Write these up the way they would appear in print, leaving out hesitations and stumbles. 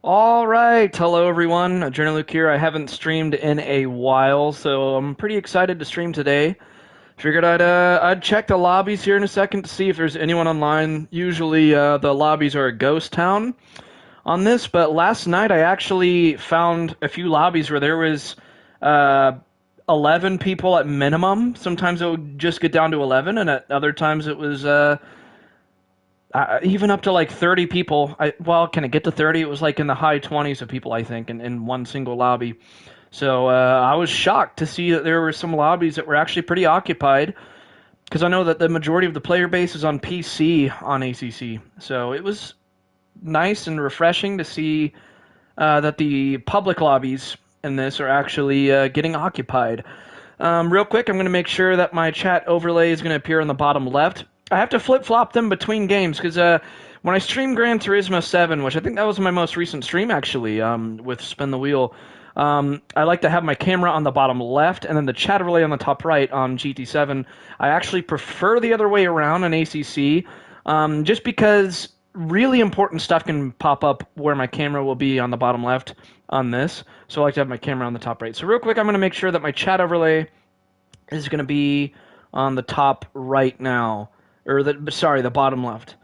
All right, hello everyone. Journal Luke here. I haven't streamed in a while, so I'm pretty excited to stream today. Figured I'd check the lobbies here in a second to see if there's anyone online. Usually the lobbies are a ghost town on this, but last night I actually found a few lobbies where there was uh, 11 people at minimum. Sometimes it would just get down to 11, and at other times it was even up to like 30 people. Well, can it get to 30? It was like in the high 20s of people, I think, in one single lobby. So I was shocked to see that there were some lobbies that were actually pretty occupied, because I know that the majority of the player base is on PC on ACC. So it was nice and refreshing to see that the public lobbies in this are actually getting occupied. Real quick, I'm going to make sure that my chat overlay is going to appear on the bottom left. I have to flip-flop them between games, because when I stream Gran Turismo 7, which I think that was my most recent stream, actually, with Spin the Wheel, I like to have my camera on the bottom left and then the chat overlay on the top right on GT7. I actually prefer the other way around on ACC, just because really important stuff can pop up where my camera will be on the bottom left on this. So I like to have my camera on the top right. So real quick, I'm going to make sure that my chat overlay is going to be on the top right now. The bottom left.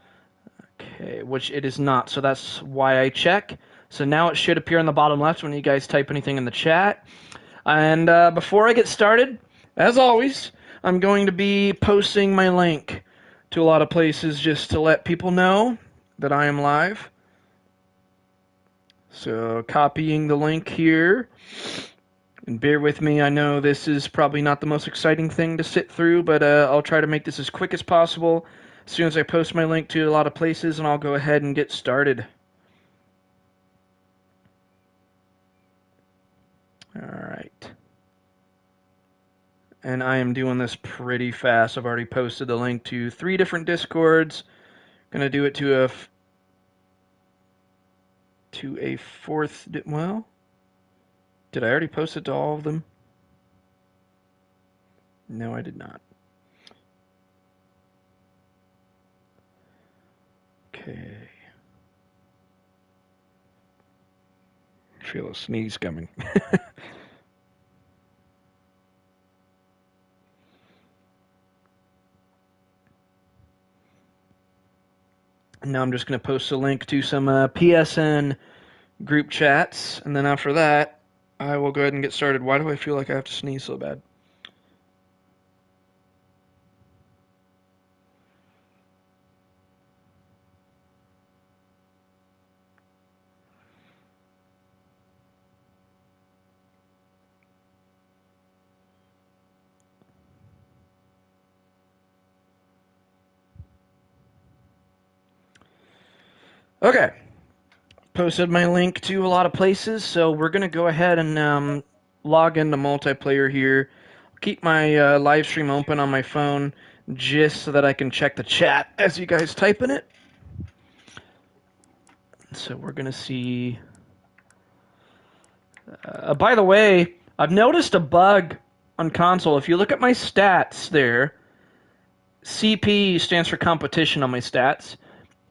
Okay, which it is not, so that's why I check. So now it should appear on the bottom left when you guys type anything in the chat. And before I get started, as always, I'm going to be posting my link to a lot of places just to let people know that I am live. So copying the link here. And bear with me, I know this is probably not the most exciting thing to sit through, but I'll try to make this as quick as possible as soon as I post my link to a lot of places, and I'll go ahead and get started. Alright. And I am doing this pretty fast. I've already posted the link to 3 different Discords. Gonna do it to a fourth, well, did I already post it to all of them? No, I did not. Okay. I feel a sneeze coming. Now I'm just going to post a link to some PSN group chats, and then after that, I will go ahead and get started. Why do I feel like I have to sneeze so bad? Okay. Posted my link to a lot of places, so we're going to go ahead and log into multiplayer here. Keep my live stream open on my phone just so that I can check the chat as you guys type in it. So we're going to see... by the way, I've noticed a bug on console. If you look at my stats there, CP stands for competition on my stats,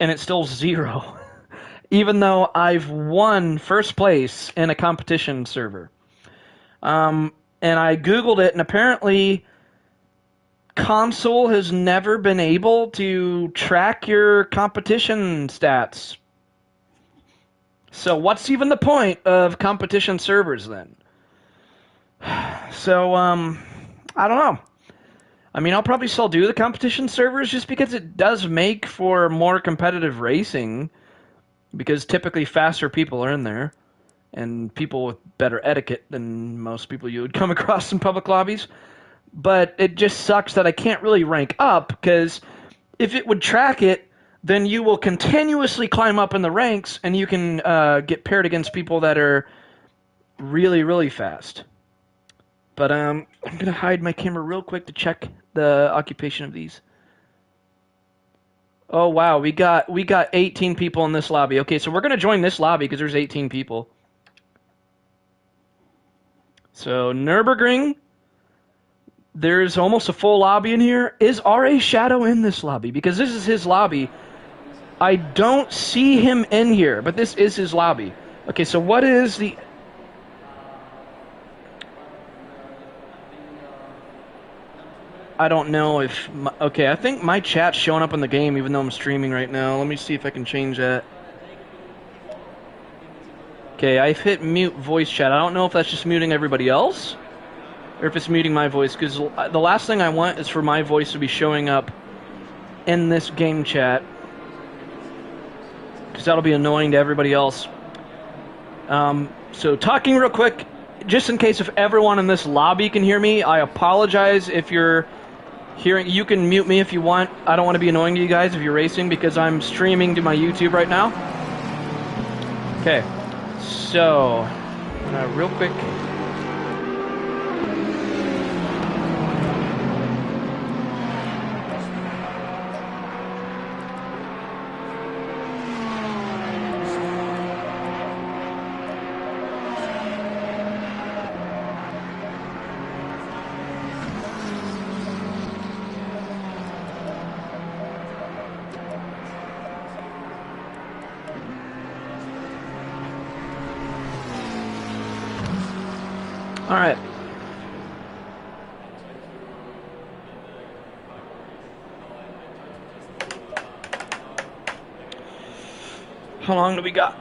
and it's still 0. Even though I've won first place in a competition server. And I Googled it, and apparently console has never been able to track your competition stats. So what's even the point of competition servers then? So, I don't know. I mean, I'll probably still do the competition servers just because it does make for more competitive racing. Because typically faster people are in there, and people with better etiquette than most people you would come across in public lobbies. But it just sucks that I can't really rank up, because if it would track it, then you will continuously climb up in the ranks, and you can get paired against people that are really, really fast. But I'm going to hide my camera real quick to check the occupation of these. Oh wow, we got 18 people in this lobby. Okay, so we're gonna join this lobby because there's 18 people. So Nürburgring, there's almost a full lobby in here. Is RA Shadow in this lobby? Because this is his lobby. I don't see him in here, but this is his lobby. Okay, so what is the... I don't know if... okay, I think my chat's showing up in the game even though I'm streaming right now. Let me see if I can change that. Okay, I've hit mute voice chat. I don't know if that's just muting everybody else or if it's muting my voice, because the last thing I want is for my voice to be showing up in this game chat, because that'll be annoying to everybody else. So talking real quick, just in case if everyone in this lobby can hear me, I apologize if you're hearing. You can mute me if you want. I don't want to be annoying to you guys if you're racing, because I'm streaming to my YouTube right now. Okay, so real quick. All right. How long do we got?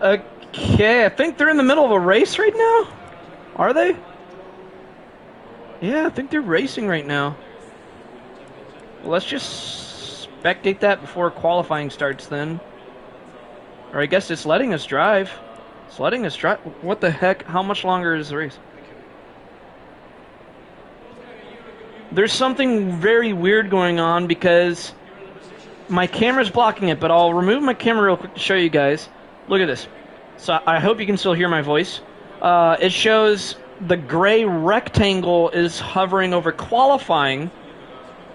Okay, I think they're in the middle of a race right now. Are they? Yeah, I think they're racing right now. Well, let's just spectate that before qualifying starts then. Or I guess it's letting us drive. It's letting us drive. What the heck? How much longer is the race? There's something very weird going on because my camera's blocking it, but I'll remove my camera real quick to show you guys. Look at this. So I hope you can still hear my voice. It shows the gray rectangle is hovering over qualifying,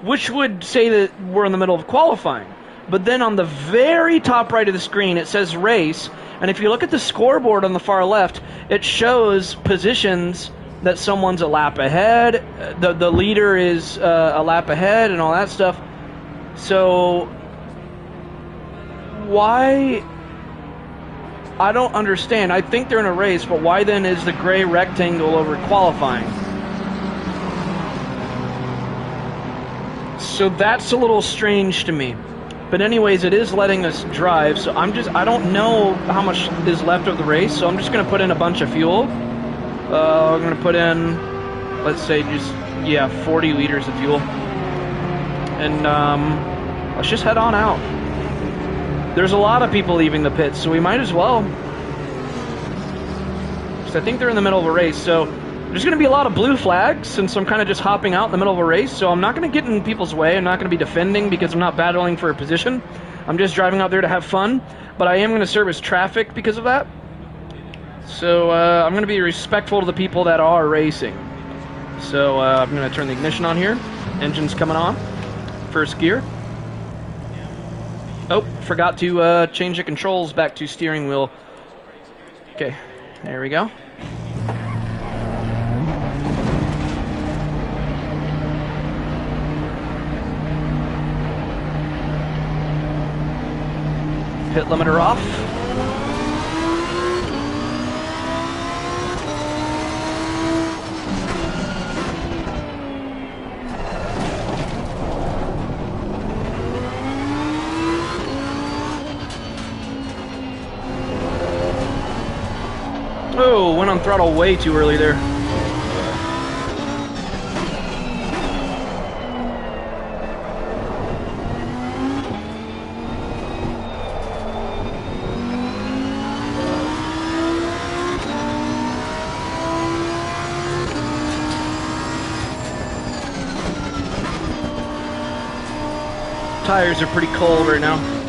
which would say that we're in the middle of qualifying. But then on the very top right of the screen, it says race. And if you look at the scoreboard on the far left, it shows positions that someone's a lap ahead. The leader is a lap ahead and all that stuff. So why... I don't understand. I think they're in a race, but why then is the gray rectangle over qualifying? So that's a little strange to me. But anyways, it is letting us drive, so I don't know how much is left of the race, so I'm just going to put in a bunch of fuel. I'm going to put in, let's say, 40 liters of fuel. And let's just head on out. There's a lot of people leaving the pits, so we might as well. So I think they're in the middle of a race, so there's going to be a lot of blue flags since I'm kind of just hopping out in the middle of a race, so I'm not going to get in people's way. I'm not going to be defending because I'm not battling for a position. I'm just driving out there to have fun, but I am going to serve as traffic because of that. So I'm going to be respectful to the people that are racing. So I'm going to turn the ignition on here. Engine's coming on. First gear. Oh, forgot to change the controls back to steering wheel. Okay, there we go. Pit limiter off. Oh, went on throttle way too early there. Tires are pretty cold right now.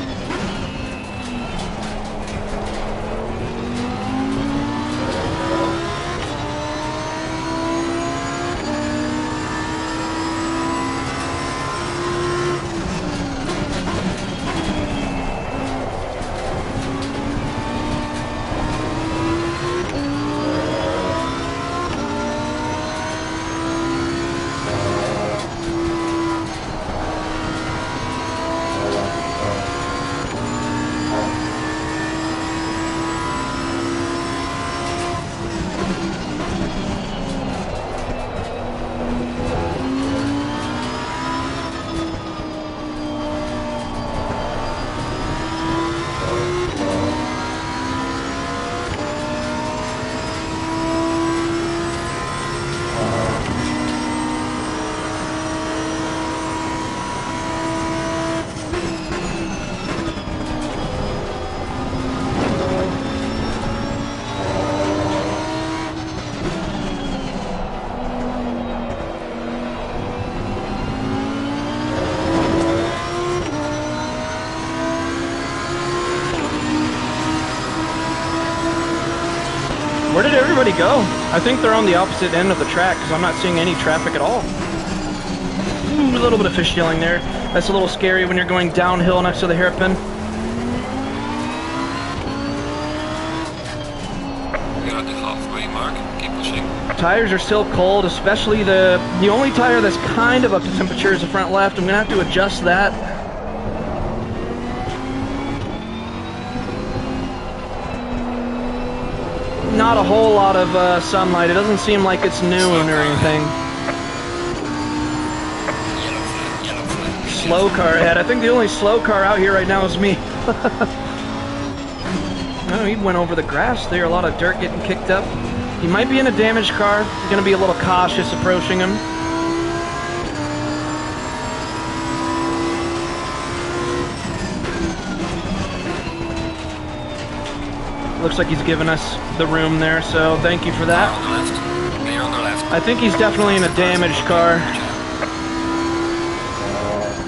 they go? I think they're on the opposite end of the track because I'm not seeing any traffic at all. Ooh, a little bit of fishtailing there. That's a little scary when you're going downhill next to the hairpin. You're at the halfway mark. Keep pushing. Tires are still cold, especially the only tire that's kind of up to temperature is the front left. I'm going to have to adjust that. Not a whole lot of sunlight. It doesn't seem like it's noon or anything. Yellow flag. Slow car ahead. I think the only slow car out here right now is me. Oh, he went over the grass there. A lot of dirt getting kicked up. He might be in a damaged car. I'm going to be a little cautious approaching him. Looks like he's given us the room there, so thank you for that. On the left. Clear on the left. I think he's definitely in a damaged car.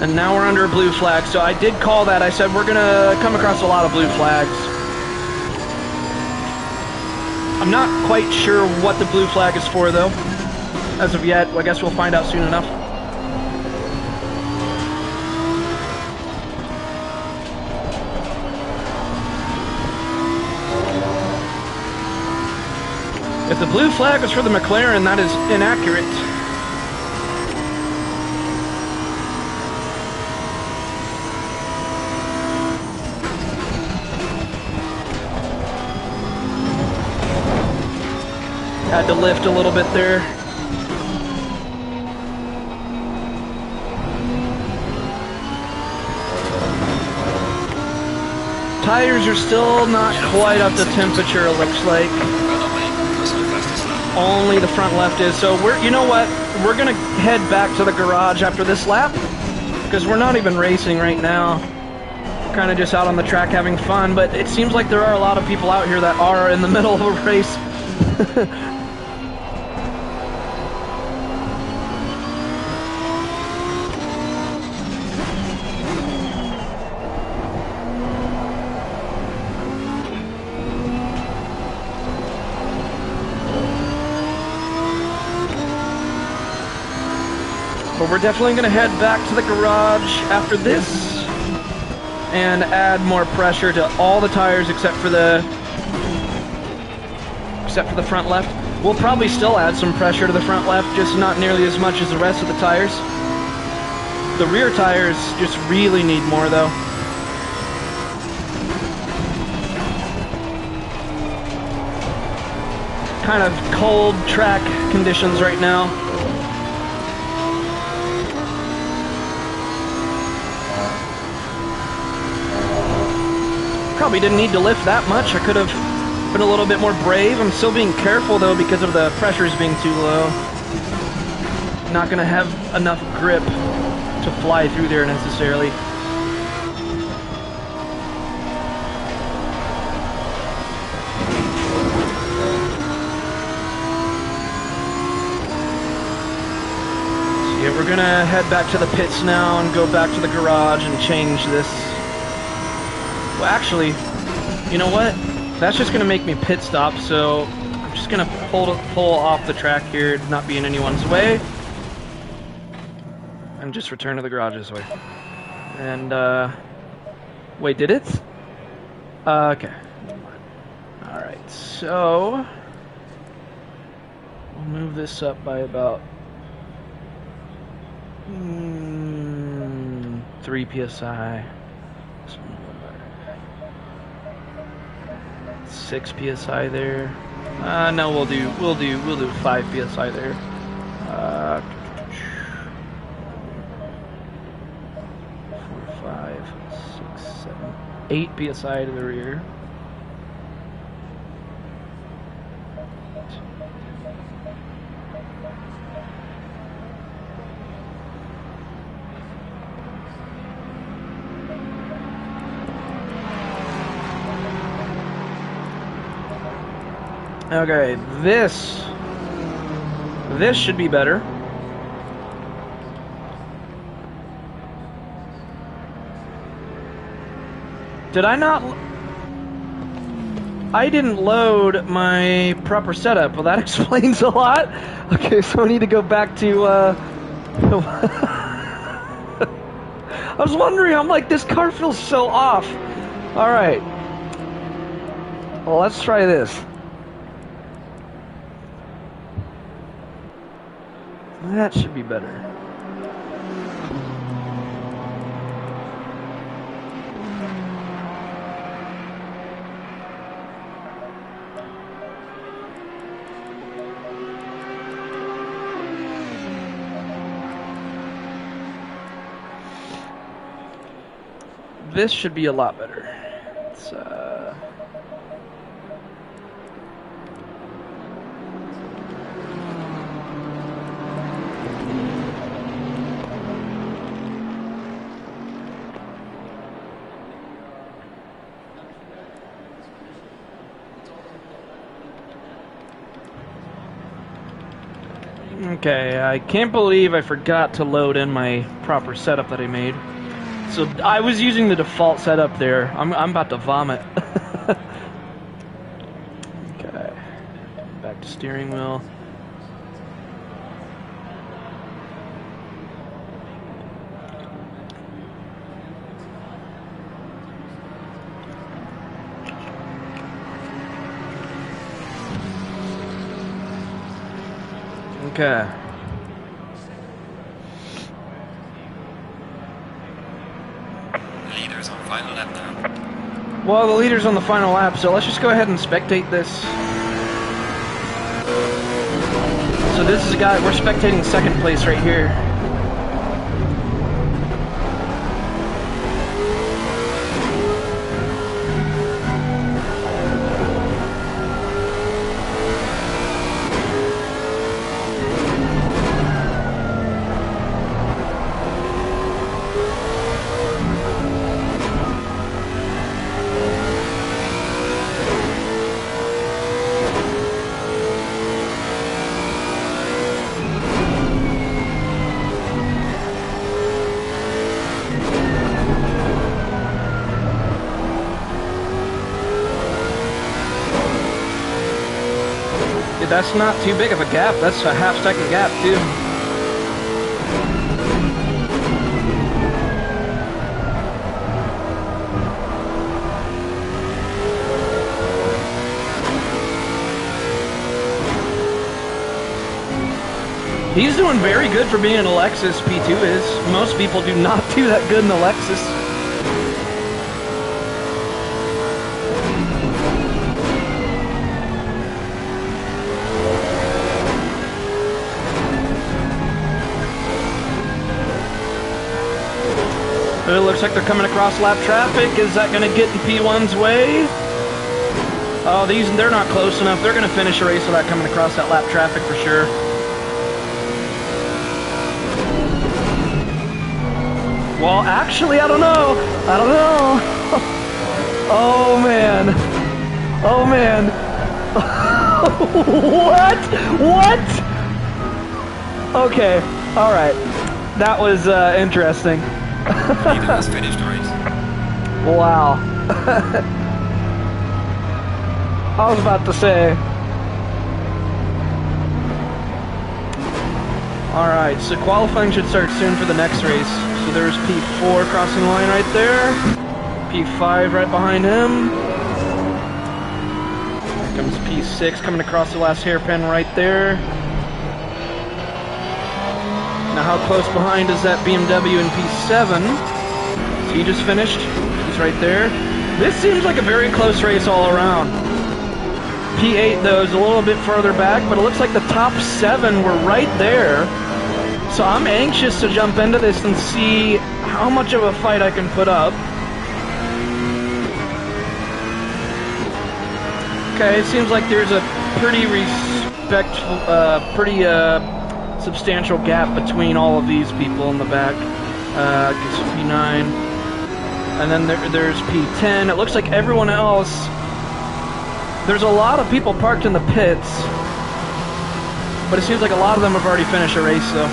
And now we're under a blue flag, so I did call that. I said we're going to come across a lot of blue flags. I'm not quite sure what the blue flag is for, though, as of yet. I guess we'll find out soon enough. If the blue flag was for the McLaren, that is inaccurate. Had to lift a little bit there. Tires are still not quite up to temperature, it looks like. Only the front left is. So you know what? We're gonna head back to the garage after this lap because we're not even racing right now. Kind of just out on the track having fun, but it seems like there are a lot of people out here that are in the middle of a race. But we're definitely going to head back to the garage after this and add more pressure to all the tires except for the front left. We'll probably still add some pressure to the front left, just not nearly as much as the rest of the tires. The rear tires just really need more, though. Kind of cold track conditions right now. Probably didn't need to lift that much. I could have been a little bit more brave. I'm still being careful though because of the pressures being too low. Not gonna have enough grip to fly through there necessarily. So yeah, we're gonna head back to the pits now and go back to the garage and change this. Well, actually, you know what? That's just gonna make me pit stop, so I'm just gonna pull off the track here, not be in anyone's way, and just return to the garage this way. And, wait, did it? Okay. Alright, so we'll move this up by about 3 PSI. 6 PSI there. No, we'll do 5 PSI there. 4, 5, 6, 7, 8 PSI to the rear. Okay, this should be better. Did I not? I didn't load my proper setup. Well, that explains a lot. Okay, so I need to go back to, I was wondering, I'm like, this car feels so off. Alright. Well, let's try this. That should be better. This should be a lot better. It's, Okay, I can't believe I forgot to load in my proper setup that I made. So I was using the default setup there. I'm about to vomit. Okay, back to steering wheel. Okay. Leaders on final lap now. Well, the leader's on the final lap, so let's just go ahead and spectate this. So this is a guy, we're spectating second place right here. That's not too big of a gap. That's a half-second gap, too. He's doing very good for being an Lexus, P2 is. Most people do not do that good in the Lexus. It looks like they're coming across lap traffic. Is that going to get in P1's way? Oh, they're not close enough. They're going to finish a race without coming across that lap traffic for sure. Well, actually, I don't know. I don't know. Oh, man. Oh, man. What? What? Okay. All right. That was interesting. Leader has finished the race. Wow. I was about to say. Alright, so qualifying should start soon for the next race. So there's P4 crossing the line right there. P5 right behind him. Here comes P6 coming across the last hairpin right there. Now how close behind is that BMW in P7? So he just finished. He's right there. This seems like a very close race all around. P8 though is a little bit further back, but it looks like the top 7 were right there. So I'm anxious to jump into this and see how much of a fight I can put up. Okay, it seems like there's a pretty substantial gap between all of these people in the back. I guess P9. And then there's P10. It looks like everyone else... There's a lot of people parked in the pits. But it seems like a lot of them have already finished a race, though.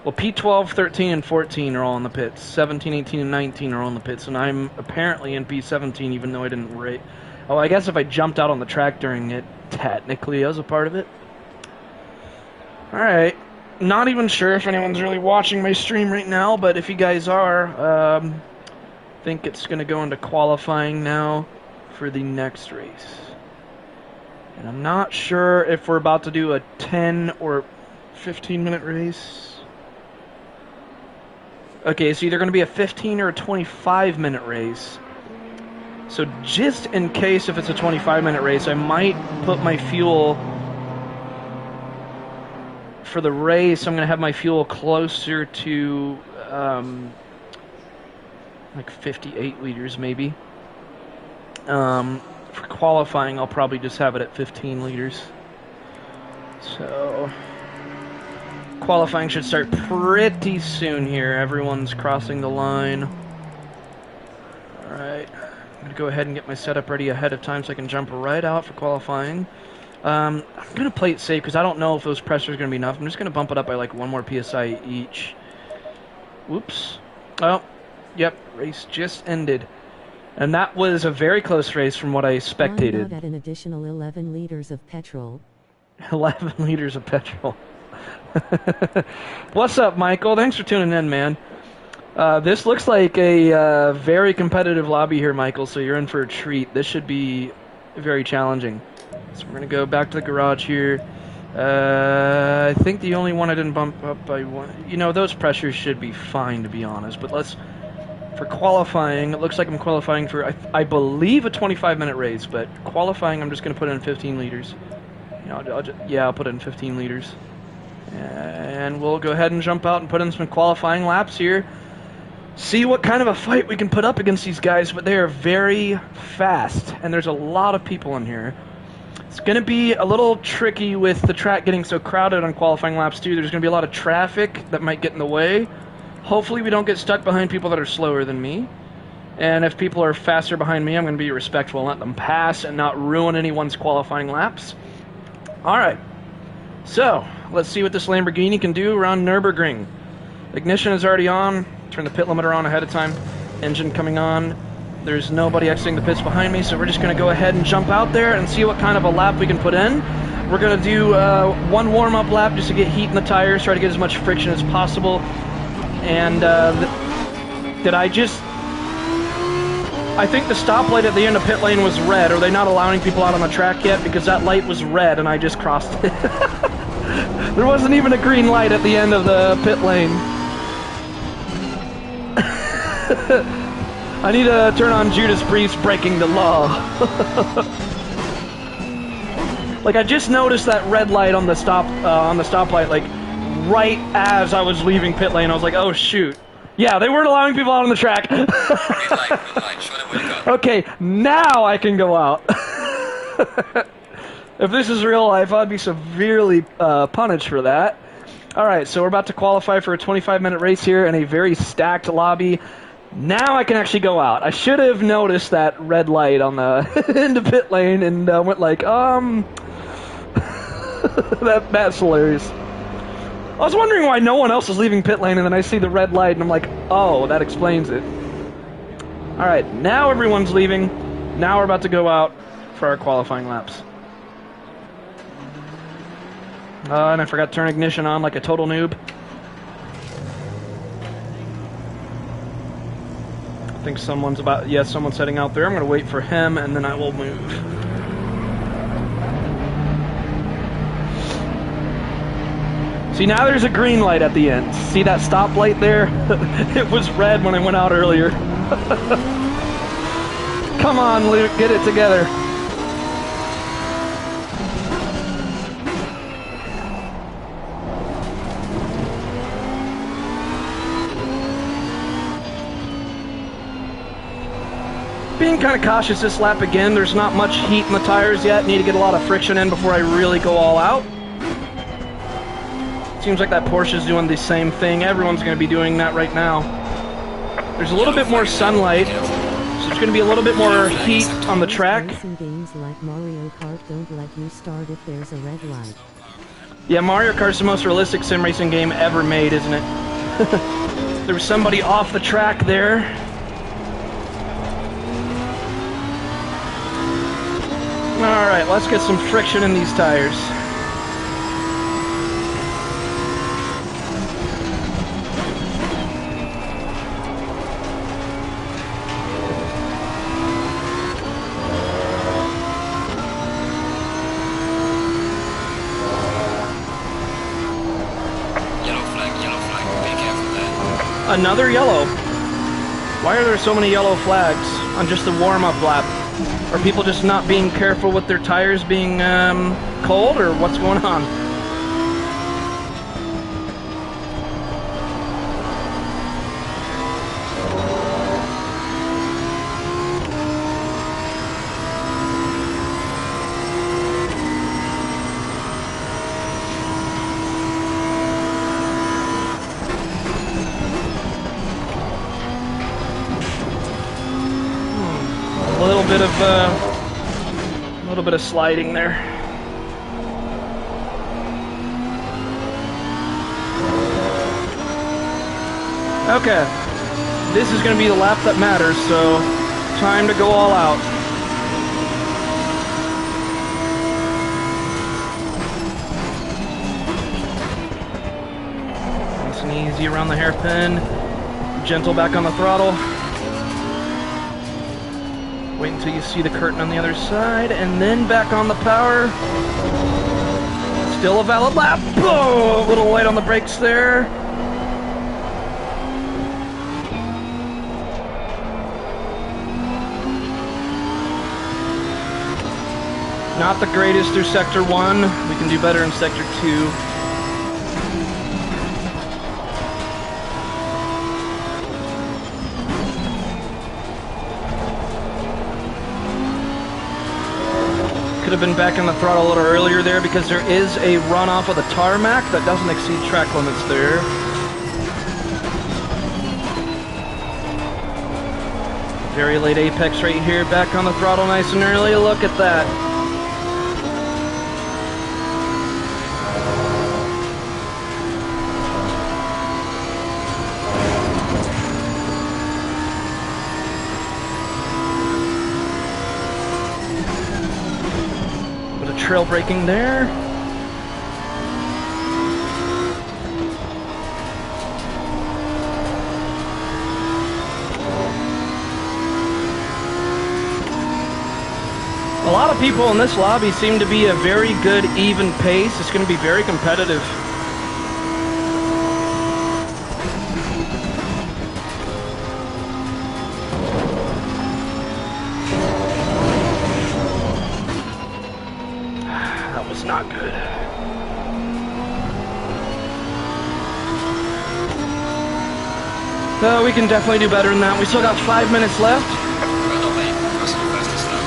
Well, P12, 13, and 14 are all in the pits. 17, 18, and 19 are all in the pits, and I'm apparently in P17, even though I didn't rate. Oh, I guess if I jumped out on the track during it, technically I was a part of it. Alright. Not even sure if anyone's really watching my stream right now, but if you guys are, I think it's going to go into qualifying now for the next race. And I'm not sure if we're about to do a 10 or 15-minute race. Okay, it's either going to be a 15 or a 25-minute race. So just in case if it's a 25-minute race, I might put my fuel... For the race, I'm going to have my fuel closer to like 58 liters maybe. For qualifying, I'll probably just have it at 15 liters. So... Qualifying should start pretty soon here. Everyone's crossing the line. Alright. I'm going to go ahead and get my setup ready ahead of time so I can jump right out for qualifying. I'm going to play it safe because I don't know if those pressures are going to be enough. I'm just going to bump it up by like 1 more PSI each. Whoops. Oh, yep. Race just ended. And that was a very close race from what I spectated. At an additional 11 liters of petrol. 11 liters of petrol. What's up, Michael? Thanks for tuning in, man. This looks like a very competitive lobby here, Michael, so you're in for a treat. This should be very challenging. So we're going to go back to the garage here. I think the only one I didn't bump up by one... You know, those pressures should be fine, to be honest. But let's... For qualifying, it looks like I'm qualifying for, I believe, a 25-minute race. But qualifying, I'm just going to put in 15 liters. You know, I'll put in 15 liters. And we'll go ahead and jump out and put in some qualifying laps here. See what kind of a fight we can put up against these guys, but they are very fast, and there's a lot of people in here. It's going to be a little tricky with the track getting so crowded on qualifying laps too. There's going to be a lot of traffic that might get in the way. Hopefully we don't get stuck behind people that are slower than me. And if people are faster behind me, I'm going to be respectful and let them pass and not ruin anyone's qualifying laps. Alright, so let's see what this Lamborghini can do around Nürburgring. Ignition is already on. Turn the pit limiter on ahead of time. Engine coming on. There's nobody exiting the pits behind me, so we're just going to go ahead and jump out there and see what kind of a lap we can put in. We're going to do one warm-up lap just to get heat in the tires, try to get as much friction as possible. And did I just... I think the stoplight at the end of pit lane was red. Are they not allowing people out on the track yet? Because that light was red and I just crossed it. There wasn't even a green light at the end of the pit lane. I need to turn on Judas Priest breaking the law. Like, I just noticed that red light on the stoplight, like, right as I was leaving pit lane. I was like, oh, shoot. Yeah, they weren't allowing people out on the track. Green light. Show them where you go. Okay, now I can go out. If this is real life, I'd be severely punished for that. Alright, so we're about to qualify for a 25-minute race here in a very stacked lobby. Now I can actually go out. I should have noticed that red light on the end of pit lane and went like, that's hilarious. I was wondering why no one else is leaving pit lane, and then I see the red light and I'm like, oh, that explains it. Alright, now everyone's leaving. Now we're about to go out for our qualifying laps. And I forgot to turn ignition on like a total noob. I think someone's someone's heading out there. I'm going to wait for him, and then I will move. See, now there's a green light at the end. See that stoplight there? It was red when I went out earlier. Come on, Luke, get it together. Being kind of cautious this lap again. There's not much heat in the tires yet. Need to get a lot of friction in before I really go all out. Seems like that Porsche's doing the same thing. Everyone's going to be doing that right now. There's a little bit more sunlight, so there's going to be a little bit more heat on the track. Racing games like Mario Kart don't let you start if there's a red light. Yeah, Mario Kart's the most realistic sim racing game ever made, isn't it? There was somebody off the track there. Alright, let's get some friction in these tires. Yellow flag, be careful there. Another yellow. Why are there so many yellow flags on just the warm-up lap? Are people just not being careful with their tires being cold, or what's going on? A little bit of sliding there. Okay, this is going to be the lap that matters, so time to go all out. Nice and easy around the hairpin, gentle back on the throttle. Wait until you see the curtain on the other side, and then back on the power. Still a valid lap. Oh, a little light on the brakes there. Not the greatest through Sector 1. We can do better in Sector 2. Could have been back in the throttle a little earlier there because there is a runoff of the tarmac that doesn't exceed track limits there. Very late apex right here, back on the throttle nice and early. Look at that. Trail braking there. A lot of people in this lobby seem to be a very good even pace. It's going to be very competitive. Not good. We can definitely do better than that. We still got 5 minutes left. Well done, mate. That's the fastest lap.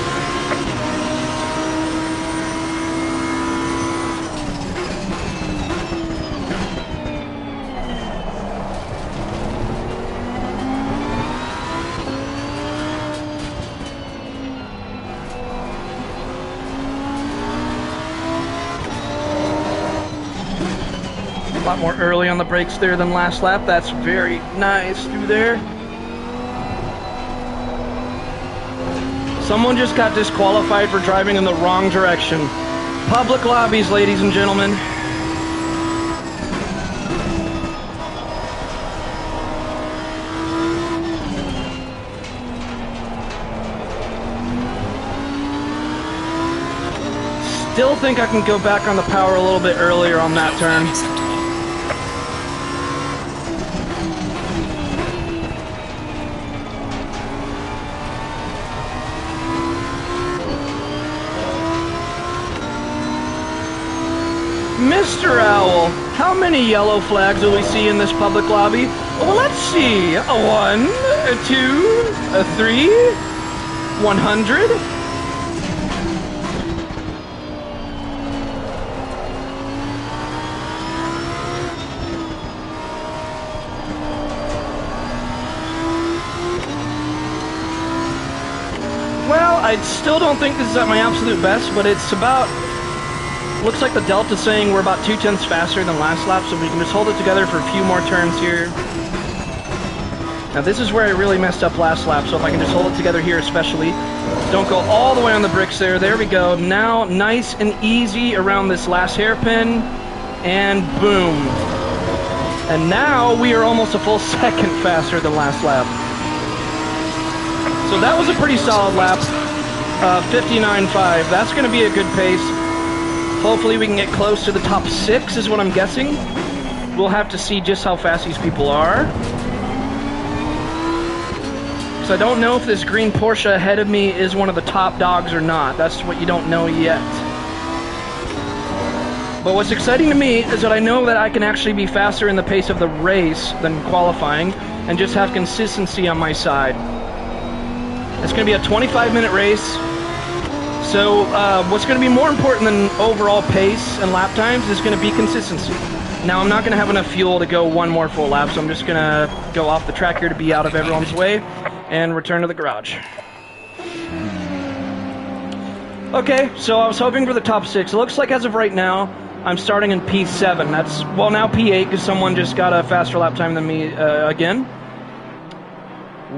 A lot more early on the brakes there than last lap. That's very nice through there. Someone just got disqualified for driving in the wrong direction. Public lobbies, ladies and gentlemen. Still think I can go back on the power a little bit earlier on that turn. Mr. Owl, how many yellow flags will we see in this public lobby? Well, let's see. 1, 2, 3, 100. Well, I still don't think this is at my absolute best, but it's about looks like the Delta's saying we're about 0.2 faster than last lap, so we can just hold it together for a few more turns here. Now this is where I really messed up last lap, so if I can just hold it together here especially. Don't go all the way on the bricks there. There we go. Now nice and easy around this last hairpin, and boom. And now we are almost a full second faster than last lap. So that was a pretty solid lap. 59.5. That's going to be a good pace. Hopefully we can get close to the top 6 is what I'm guessing. We'll have to see just how fast these people are. Because I don't know if this green Porsche ahead of me is one of the top dogs or not. That's what you don't know yet. But what's exciting to me is that I know that I can actually be faster in the pace of the race than qualifying and just have consistency on my side. It's going to be a 25-minute race. So what's going to be more important than overall pace and lap times is going to be consistency. Now I'm not going to have enough fuel to go one more full lap, so I'm just going to go off the track here to be out of everyone's way and return to the garage. Okay, so I was hoping for the top 6. It looks like as of right now, I'm starting in P7. That's, well, now P8 because someone just got a faster lap time than me again.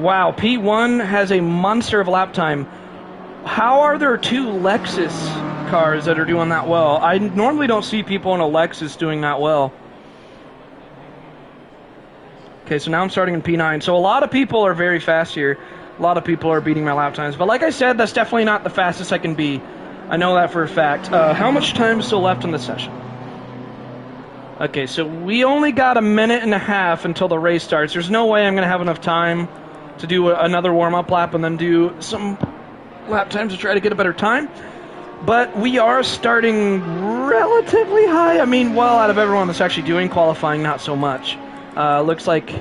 Wow, P1 has a monster of lap time. How are there 2 Lexus cars that are doing that well? I normally don't see people in a Lexus doing that well. Okay, so now I'm starting in P9. So a lot of people are very fast here. A lot of people are beating my lap times. But like I said, that's definitely not the fastest I can be. I know that for a fact. How much time is still left in the session? Okay, so we only got a minute and a half until the race starts. There's no way I'm going to have enough time to do another warm-up lap and then do some lap times to try to get a better time. But we are starting relatively high. I mean, well, out of everyone that's actually doing qualifying, not so much. Looks like,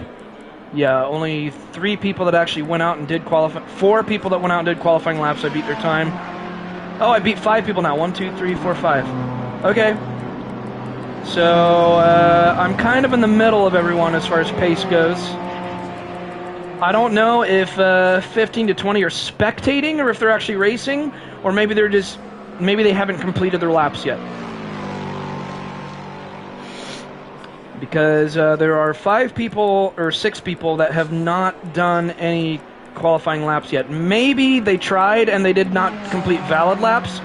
yeah, only 3 people that actually went out and did qualify. 4 people that went out and did qualifying laps. I beat their time. Oh, I beat 5 people now. 1, 2, 3, 4, 5. Okay. So, I'm kind of in the middle of everyone as far as pace goes. I don't know if 15 to 20 are spectating or if they're actually racing, or maybe they're just, maybe they haven't completed their laps yet. Because there are 5 people or 6 people that have not done any qualifying laps yet. Maybe they tried and they did not complete valid laps.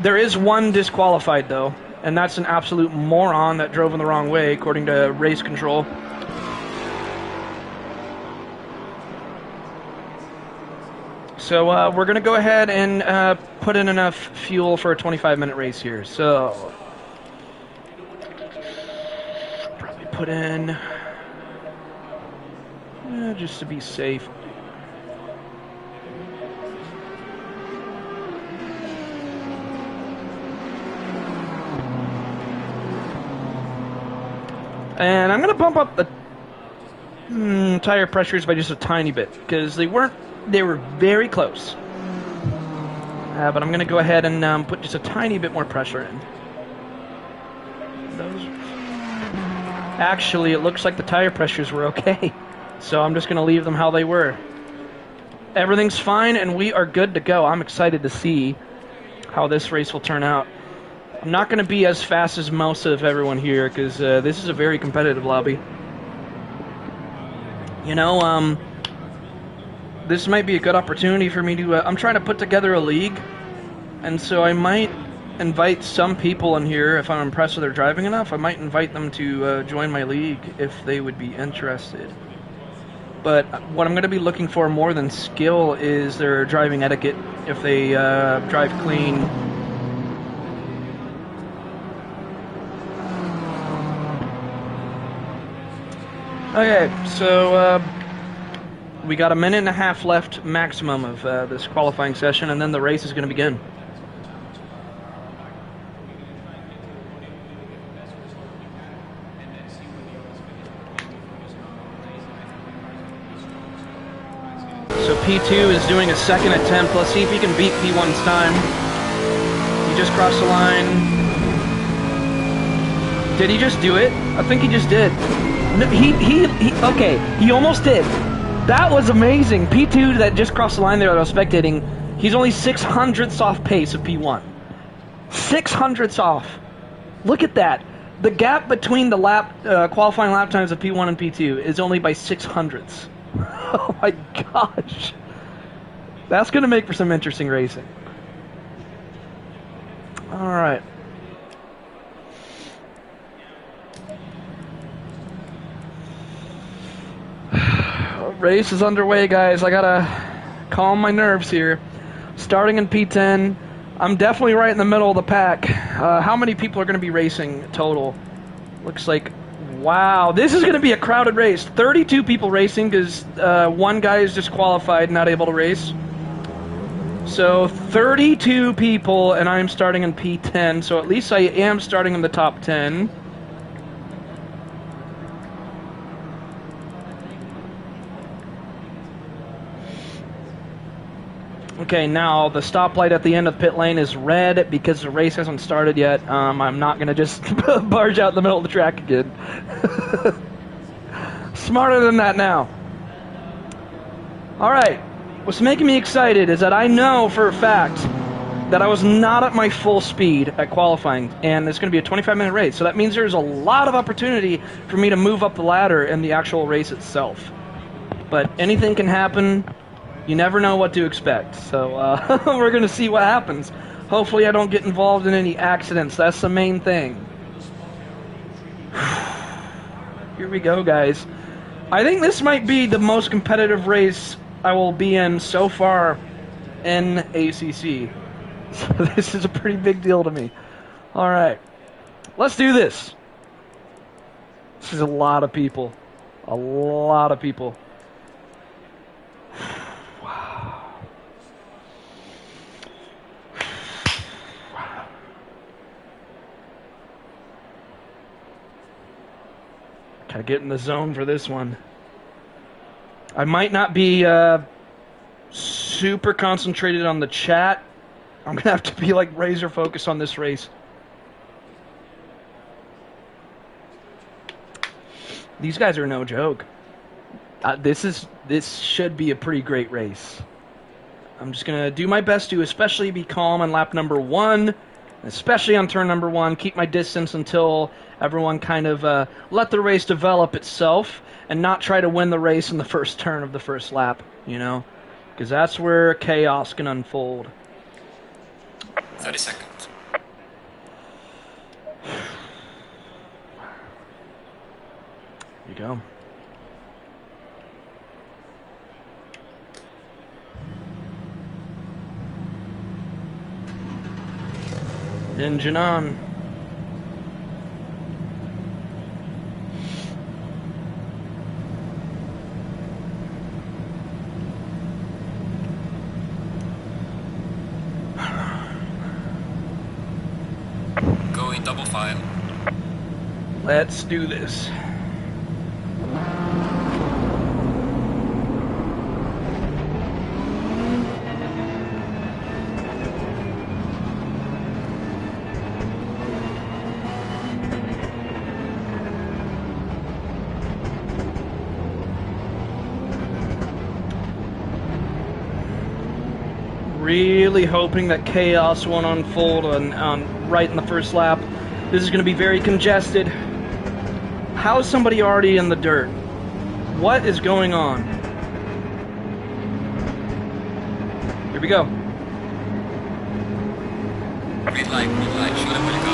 There is 1 disqualified though, and that's an absolute moron that drove in the wrong way according to race control. So we're going to go ahead and put in enough fuel for a 25-minute race here. So probably put in, just to be safe. And I'm going to bump up the tire pressures by just a tiny bit because they were very close. But I'm going to go ahead and put just a tiny bit more pressure in. Actually, it looks like the tire pressures were okay. So I'm just going to leave them how they were. Everything's fine and we are good to go. I'm excited to see how this race will turn out. I'm not going to be as fast as most of everyone here because this is a very competitive lobby. You know, this might be a good opportunity for me to... I'm trying to put together a league, and so I might invite some people in here, if I'm impressed with their driving enough, I might invite them to join my league if they would be interested. But what I'm going to be looking for more than skill is their driving etiquette, if they drive clean. Okay, so we got a minute and a half left maximum of this qualifying session, and then the race is going to begin. So P2 is doing a second attempt. Let's see if he can beat P1's time. He just crossed the line. Did he just do it? I think he just did. No, okay, he almost did. That was amazing. P2 that just crossed the line there that I was spectating, he's only 600ths off pace of P1. 600ths off. Look at that. The gap between the qualifying lap times of P1 and P2 is only by 600ths. Oh my gosh. That's going to make for some interesting racing. All right. Race is underway, guys. I gotta calm my nerves here. Starting in P10, I'm definitely right in the middle of the pack. How many people are going to be racing total? Looks like, wow, this is going to be a crowded race. 32 people racing because one guy is disqualified, not able to race. So 32 people, and I'm starting in P10, so at least I am starting in the top 10. Okay, now the stoplight at the end of pit lane is red because the race hasn't started yet. I'm not going to just barge out in the middle of the track again. Smarter than that now. All right, what's making me excited is that I know for a fact that I was not at my full speed at qualifying, and it's going to be a 25-minute race. So that means there's a lot of opportunity for me to move up the ladder in the actual race itself. But anything can happen. You never know what to expect, so we're going to see what happens. Hopefully I don't get involved in any accidents. That's the main thing. Here we go, guys. I think this might be the most competitive race I will be in so far in ACC. So this is a pretty big deal to me. All right, let's do this. This is a lot of people. A lot of people. Gotta get in the zone for this one. I might not be super concentrated on the chat. I'm gonna have to be like razor focused on this race. These guys are no joke. This should be a pretty great race. I'm just gonna do my best to especially be calm on lap number 1. Especially on turn number 1, keep my distance until everyone kind of let the race develop itself and not try to win the race in the first turn of the first lap, you know? Because that's where chaos can unfold. 30 seconds. Here you go. Engine on. Going double file. Let's do this. Really hoping that chaos won't unfold on right in the first lap. This is going to be very congested. How is somebody already in the dirt? What is going on? Here we go. Green light, shoot him when you go.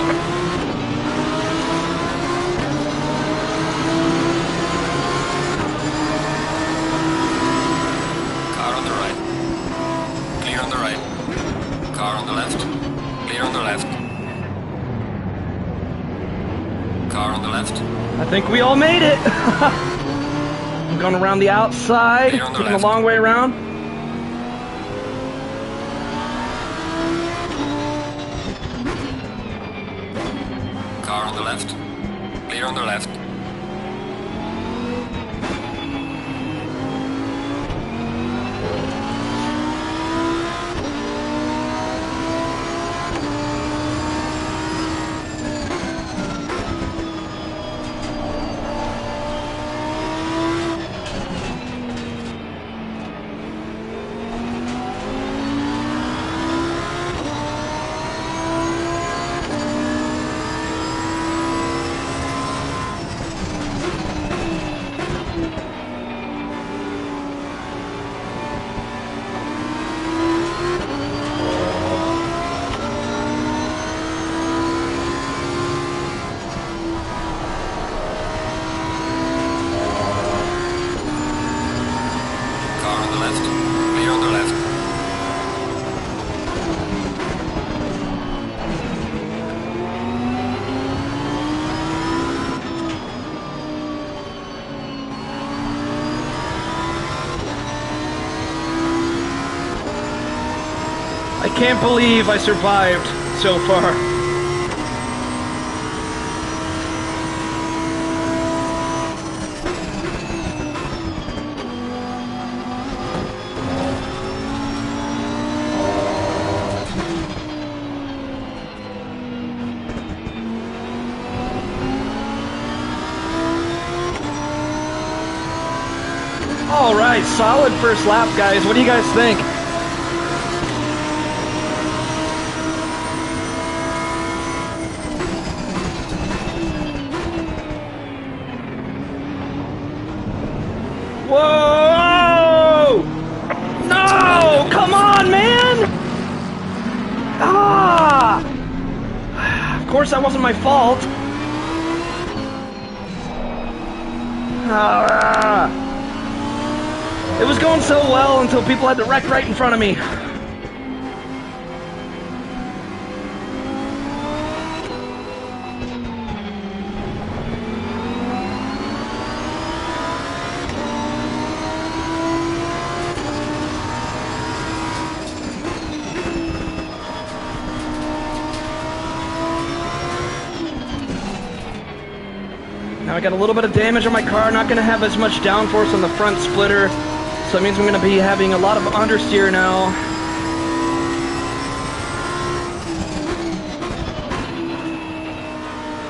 Car on the right. Clear on the right. Car on the left. Clear on the left. Car on the left. I think we all made it. I'm going around the outside, Clear on the taking a left. long way around. Car on the left. Clear on the left. Can't believe I survived so far. All right, solid first lap, guys. What do you guys think? Whoa! No! Come on, man! Ah! Of course, that wasn't my fault. Ah! It was going so well until people had to wreck right in front of me. Now I got a little bit of damage on my car, not going to have as much downforce on the front splitter, so that means I'm going to be having a lot of understeer now.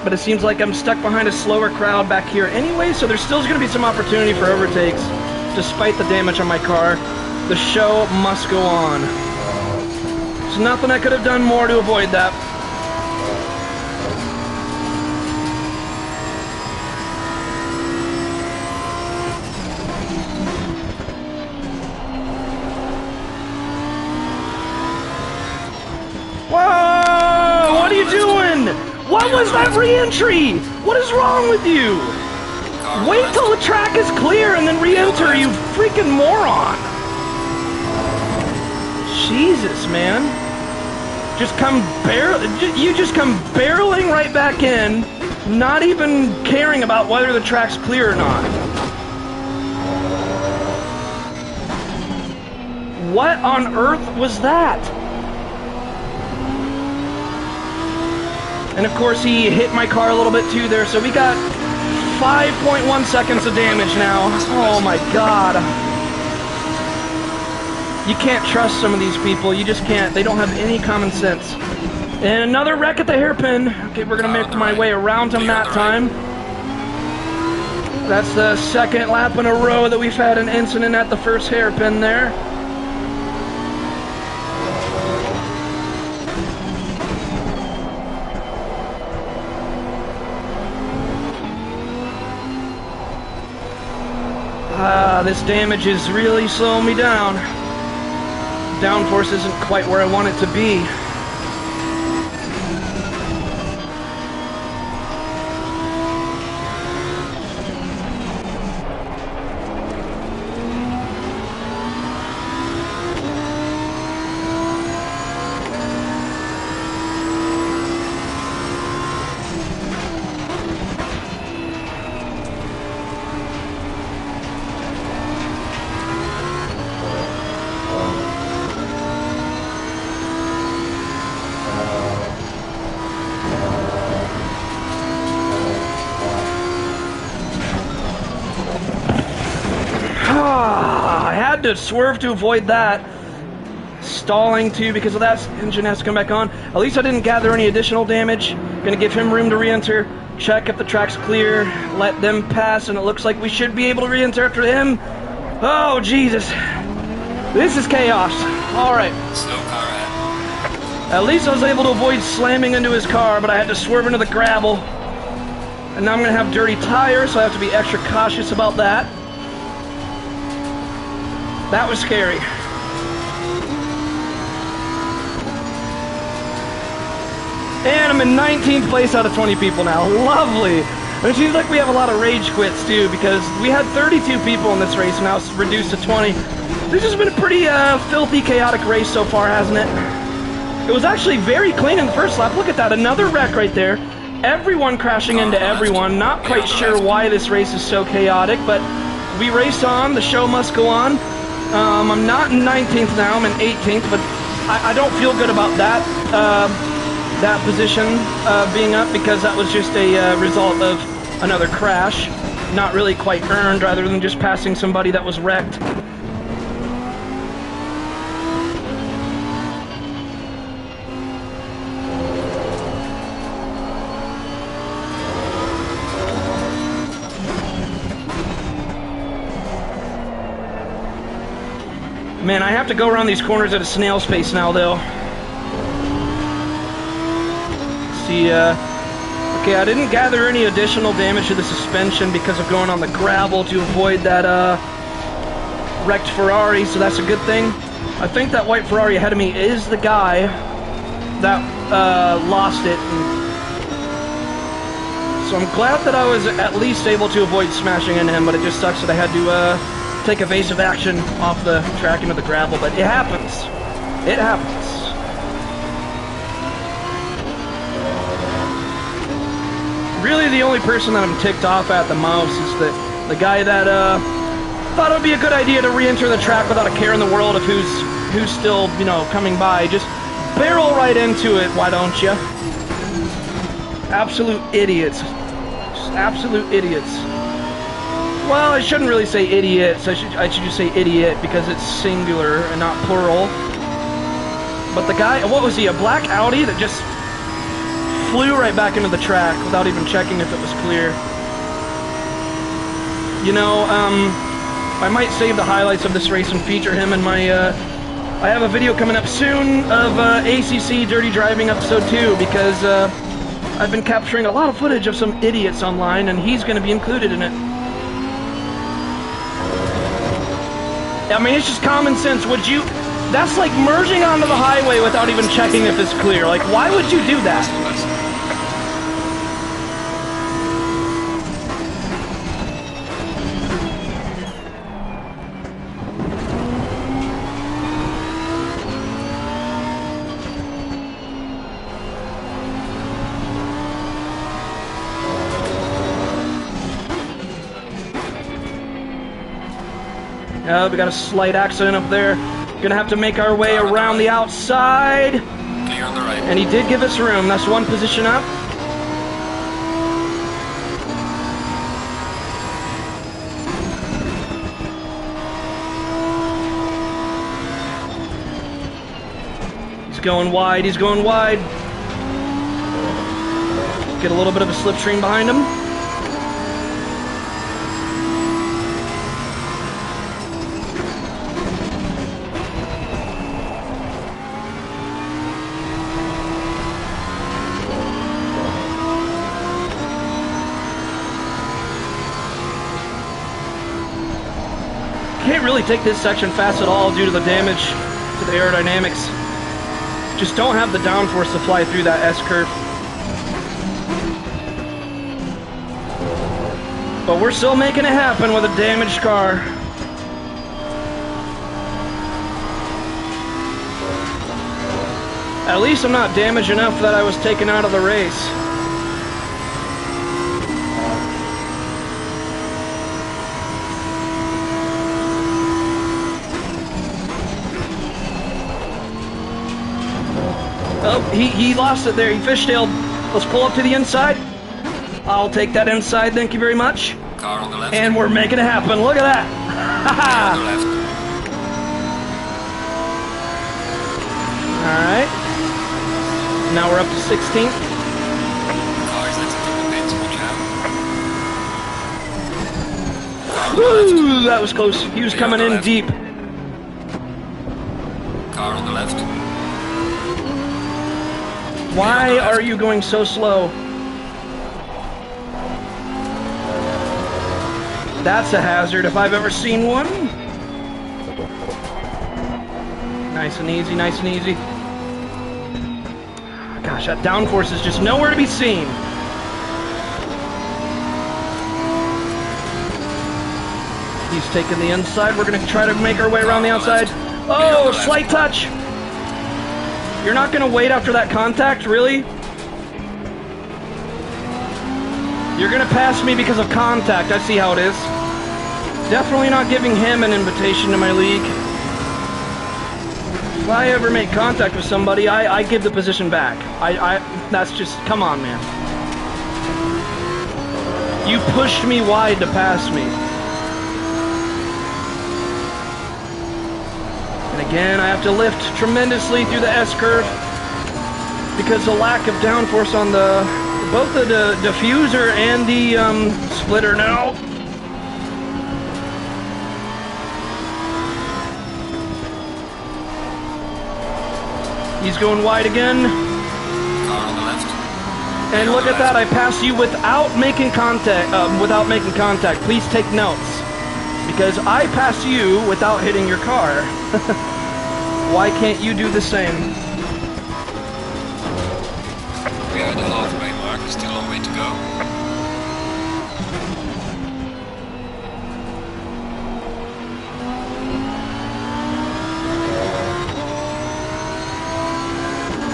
But it seems like I'm stuck behind a slower crowd back here anyway, so there's still going to be some opportunity for overtakes, despite the damage on my car. The show must go on. There's nothing I could have done more to avoid that. Whoa! What are you doing? What was that re-entry? What is wrong with you? Wait till the track is clear and then re-enter, you freaking moron! Jesus, man. You just come barreling right back in, not even caring about whether the track's clear or not. What on earth was that? And of course he hit my car a little bit too there, so we got 5.1 seconds of damage now. Oh my god. You can't trust some of these people, you just can't. They don't have any common sense. And another wreck at the hairpin. Okay, we're gonna make my way around him that time. That's the second lap in a row that we've had an incident at the first hairpin there. This damage is really slowing me down. Downforce isn't quite where I want it to be. To swerve to avoid that. Stalling too because of that. Engine has to come back on. At least I didn't gather any additional damage. Gonna give him room to re-enter. Check if the track's clear. Let them pass, and it looks like we should be able to re-enter after him. Oh Jesus, this is chaos. All right. Slow car ahead. At least I was able to avoid slamming into his car, but I had to swerve into the gravel. And now I'm gonna have dirty tires, so I have to be extra cautious about that. That was scary. And I'm in 19th place out of 20 people now. Lovely. And it seems like we have a lot of rage quits too, because we had 32 people in this race, and now it's reduced to 20. This has been a pretty filthy, chaotic race so far, hasn't it? It was actually very clean in the first lap. Look at that, another wreck right there. Everyone crashing into everyone. Not quite sure why this race is so chaotic, but we race on. The show must go on. I'm not in 19th now, I'm in 18th, but I don't feel good about that that position being up, because that was just a result of another crash, not really quite earned, rather than just passing somebody that was wrecked. Man, I have to go around these corners at a snail's pace now, though. See, okay, I didn't gather any additional damage to the suspension because of going on the gravel to avoid that, wrecked Ferrari, so that's a good thing. I think that white Ferrari ahead of me is the guy that, lost it. So I'm glad that I was at least able to avoid smashing into him, but it just sucks that I had to, take evasive action off the track into the gravel, but it happens. It happens. Really, the only person that I'm ticked off at the most is the guy that thought it would be a good idea to re-enter the track without a care in the world of who's still, you know, coming by. Just barrel right into it, why don't you? Absolute idiots. Just absolute idiots. Well, I shouldn't really say idiots. I should just say idiot, because it's singular and not plural. But the guy, what was he, a black Audi that just flew right back into the track without even checking if it was clear. You know, I might save the highlights of this race and feature him in my, I have a video coming up soon of ACC Dirty Driving Episode 2, because I've been capturing a lot of footage of some idiots online, and he's going to be included in it. I mean, it's just common sense. Would you... That's like merging onto the highway without even checking if it's clear. Like, why would you do that? We got a slight accident up there. Gonna have to make our way around the outside. Clear on the right. And he did give us room. That's one position up. He's going wide. He's going wide. Get a little bit of a slipstream behind him. Can't really take this section fast at all due to the damage to the aerodynamics. Just don't have the downforce to fly through that S-curve. But we're still making it happen with a damaged car. At least I'm not damaged enough that I was taken out of the race. Oh, he lost it there. He fishtailed. Let's pull up to the inside. I'll take that inside, thank you very much. Car on the left. And we're making it happen. Look at that. On the left. Alright. Now we're up to 16th. Cars next to the pits, watch out. Woo, that was close. He was coming in deep. Car on the left. Why are you going so slow? That's a hazard if I've ever seen one. Nice and easy, nice and easy. Gosh, that downforce is just nowhere to be seen. He's taking the inside. We're going to try to make our way around the outside. Oh, slight touch. You're not going to wait after that contact, really? You're going to pass me because of contact. I see how it is. Definitely not giving him an invitation to my league. If I ever make contact with somebody, I give the position back. That's just, come on, man. You pushed me wide to pass me. And again, I have to lift tremendously through the S-curve because the lack of downforce on both the diffuser and the splitter now. He's going wide again. Car on the left. And look at that, I passed you without making contact. Please take notes. Because I passed you without hitting your car. Why can't you do the same? We are at the halfway mark, still a long way to go.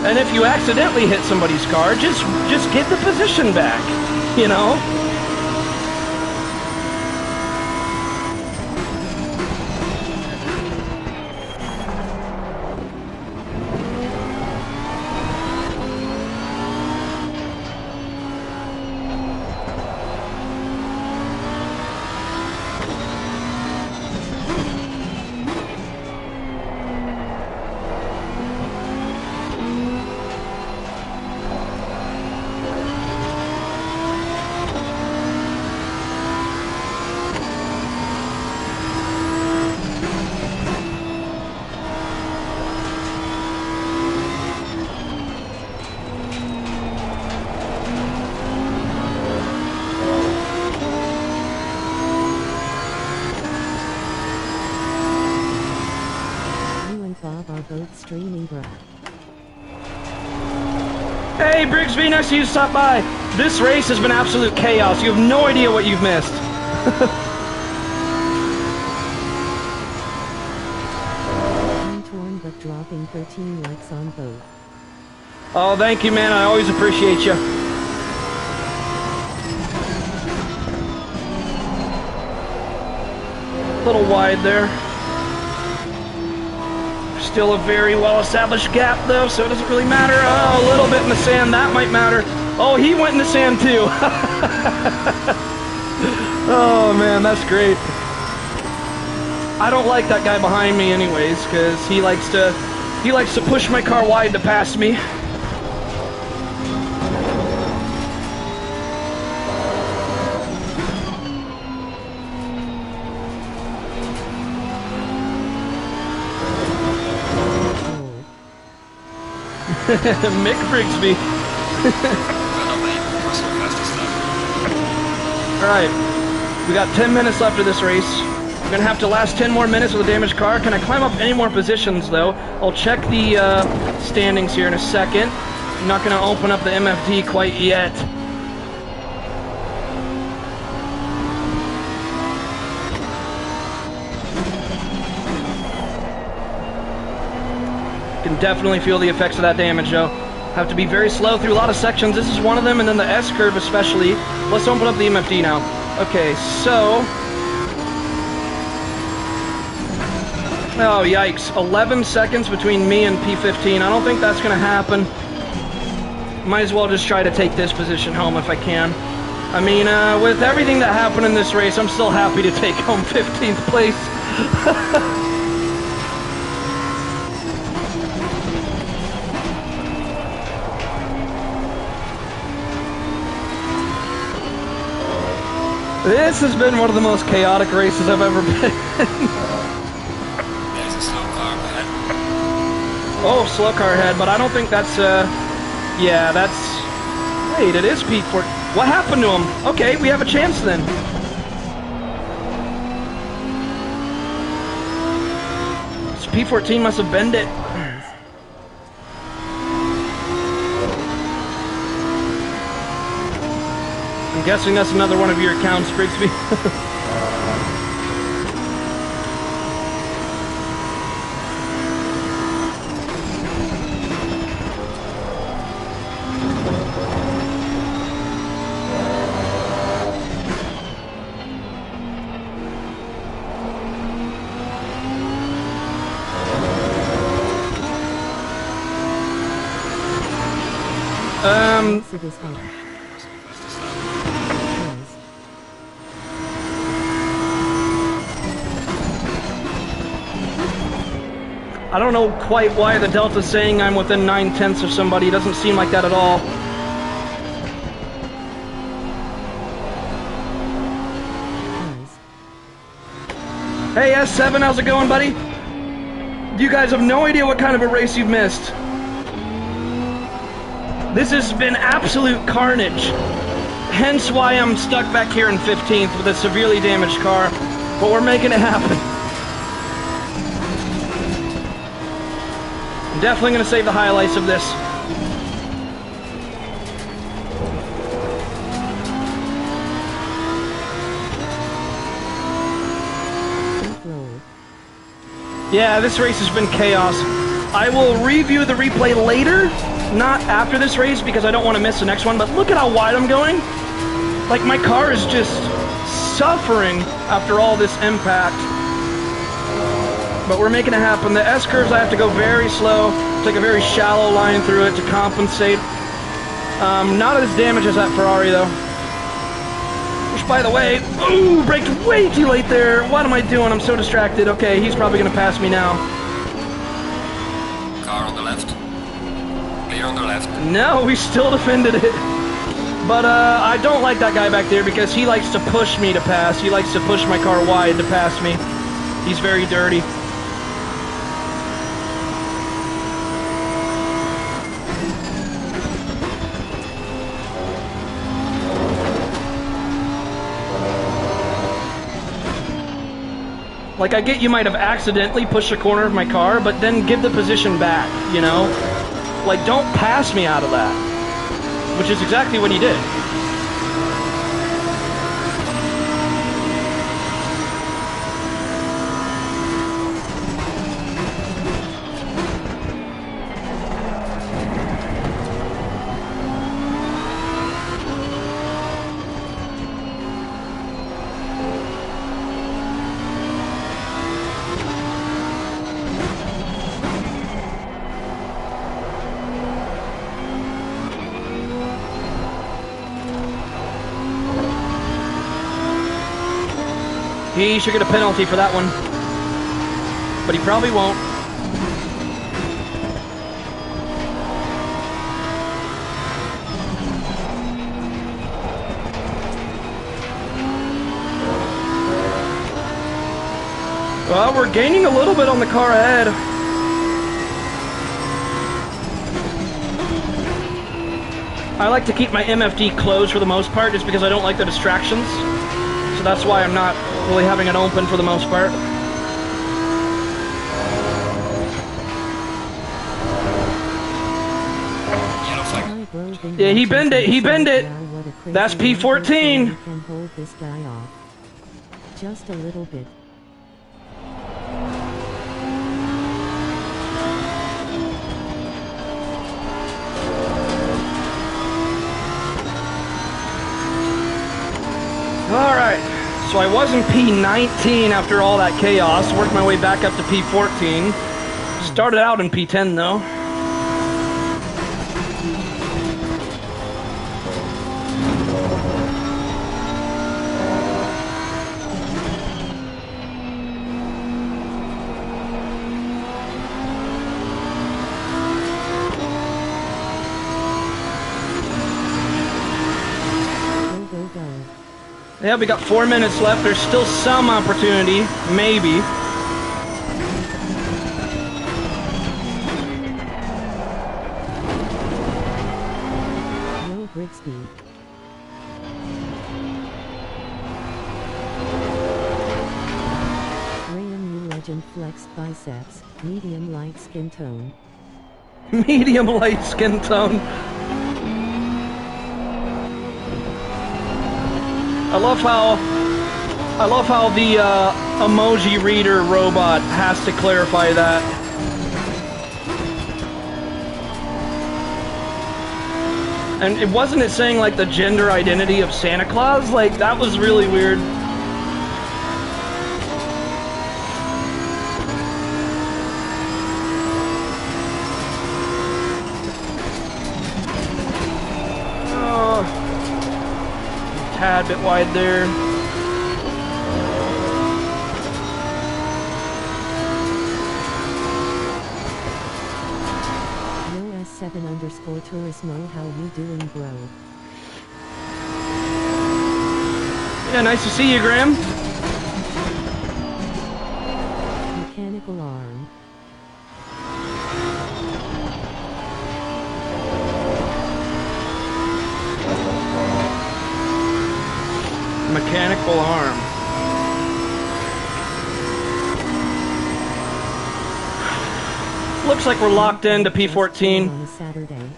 And if you accidentally hit somebody's car, just get the position back, you know? Both streaming, bro. Hey, Brigsby, nice to you stop by. This race has been absolute chaos. You have no idea what you've missed. I'm torn but dropping 13 likes on both. Oh, thank you, man. I always appreciate you. A little wide there. Still a very well-established gap, though, so it doesn't really matter. Oh, a little bit in the sand, that might matter. Oh, he went in the sand, too. Oh, man, that's great. I don't like that guy behind me anyways, because he likes to push my car wide to pass me. Mick Brigsby. Alright, we got 10 minutes left of this race. We're gonna have to last 10 more minutes with a damaged car. Can I climb up any more positions though? I'll check the standings here in a second. I'm not gonna open up the MFD quite yet. Can definitely feel the effects of that damage though. Have to be very slow through a lot of sections. This is one of them, and then the S curve especially. Let's open up the MFD now. Okay, so... oh, yikes. 11 seconds between me and P15. I don't think that's going to happen. Might as well just try to take this position home if I can. I mean, with everything that happened in this race, I'm still happy to take home 15th place. This has been one of the most chaotic races I've ever been. There's a slow car ahead. Oh, slow car ahead, but I don't think that's, yeah, that's... wait, it is P14. What happened to him? Okay, we have a chance then. So P14 must have bent it. I'm guessing that's another one of your accounts, Brigsby. is hard. I don't know quite why the Delta's saying I'm within 9/10 of somebody. It doesn't seem like that at all. Hey S7, how's it going, buddy? You guys have no idea what kind of a race you've missed. This has been absolute carnage. Hence why I'm stuck back here in 15th with a severely damaged car. But we're making it happen. I'm definitely going to save the highlights of this. Yeah, this race has been chaos. I will review the replay later, not after this race, because I don't want to miss the next one, but look at how wide I'm going. Like, my car is just suffering after all this impact. But we're making it happen. The S-curves, I have to go very slow, take a very shallow line through it to compensate. Not as damaged as that Ferrari, though. Which, by the way, ooh, braked way too late there. What am I doing? I'm so distracted. Okay, he's probably going to pass me now. Car on the left. Clear on the left. No, we still defended it. But I don't like that guy back there because he likes to push me to pass. He likes to push my car wide to pass me. He's very dirty. Like, I get you might have accidentally pushed the corner of my car, but then give the position back, you know? Like, don't pass me out of that. Which is exactly what he did. He should get a penalty for that one. But he probably won't. Well, we're gaining a little bit on the car ahead. I like to keep my MFD closed for the most part just because I don't like the distractions. So that's why I'm not really having it open for the most part. Yeah, he bend it, he bend it. That's P14. You can hold this guy off. Just a little bit. Alright, so I was in P19 after all that chaos, worked my way back up to P14. Started out in P10 though. Yeah, we got 4 minutes left. There's still some opportunity, maybe. No grid speed. Graham, you legend, flexed biceps, medium light skin tone. Medium light skin tone. I love how the emoji reader robot has to clarify that. And it wasn't saying like the gender identity of Santa Claus? Like, that was really weird. tad bit wide there. US7_Turismo, how you doing, bro? Yeah, nice to see you, Graham. Mechanical arm. Mechanical arm. Looks like we're locked into P14. On a Saturday.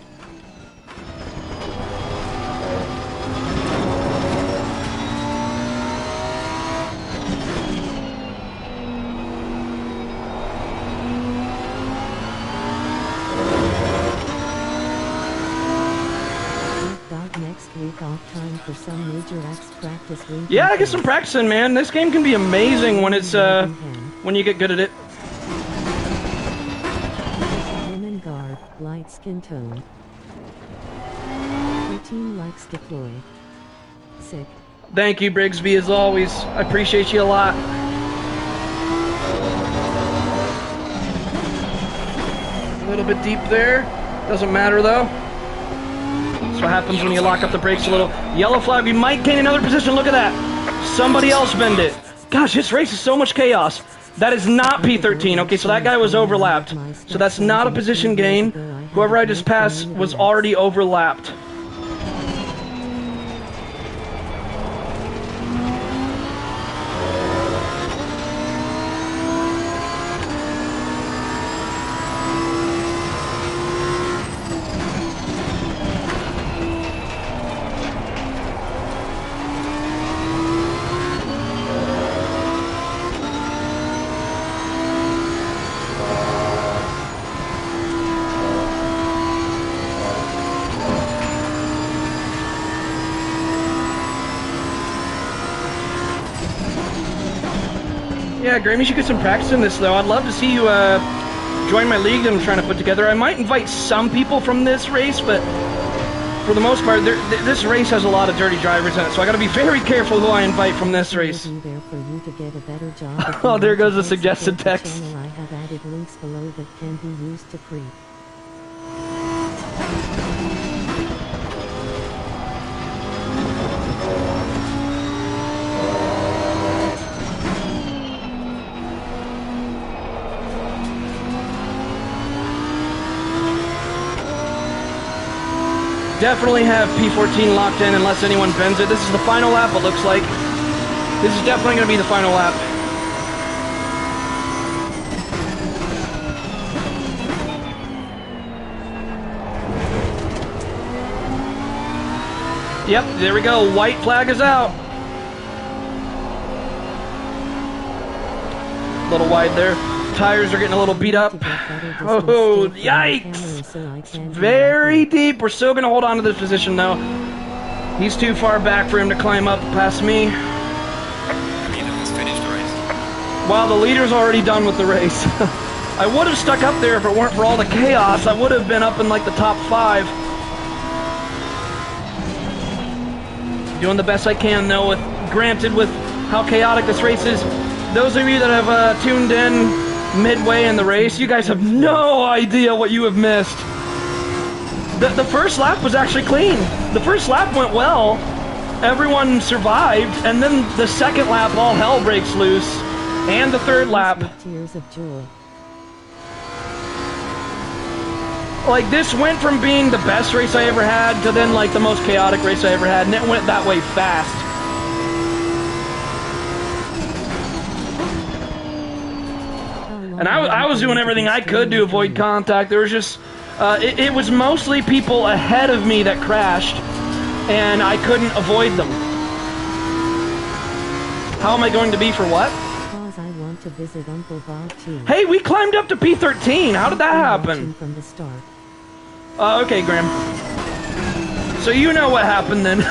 Next week off time for some major X practice. Yeah, I get some practice in, man. This game can be amazing when it's when you get good at it. Women guard, light skin tone. 13 likes deploy. Sick. Thank you, Brigsby, as always. I appreciate you a lot. A little bit deep there. Doesn't matter, though. That's what happens when you lock up the brakes a little. Yellow flag, we might gain another position. Look at that. Somebody else bend it. Gosh, this race is so much chaos. That is not P13. Okay, so that guy was overlapped. So that's not a position gain. Whoever I just passed was already overlapped. Yeah, Graham, you should get some practice in this, though. I'd love to see you join my league that I'm trying to put together. I might invite some people from this race, but for the most part, this race has a lot of dirty drivers in it, so I got to be very careful who I invite from this race. Oh, there goes the suggested text. I have added links below that can be used to creep. Definitely have P14 locked in unless anyone bends it. This is the final lap, it looks like. This is definitely going to be the final lap. Yep, there we go. White flag is out. A little wide there. Tires are getting a little beat up. Oh, yikes! It's very deep. We're still going to hold on to this position, though. He's too far back for him to climb up past me. The leader has finished the race. Wow, the leader's already done with the race. I would have stuck up there if it weren't for all the chaos. I would have been up in like the top 5. Doing the best I can, though, granted with how chaotic this race is. Those of you that have tuned in midway in the race, you guys have no idea what you have missed. The first lap was actually clean. The first lap went well. Everyone survived, and then the second lap, all hell breaks loose. And the third lap. Tears of joy. Like, this went from being the best race I ever had to then, like, the most chaotic race I ever had, and it went that way fast. And I was doing everything I could to avoid contact. There was just, it was mostly people ahead of me that crashed, and I couldn't avoid them. How am I going to be for what? Because I want to visit Uncle Bob too. Hey, we climbed up to P13. How did that happen? From the start. Okay, Graham. So you know what happened then.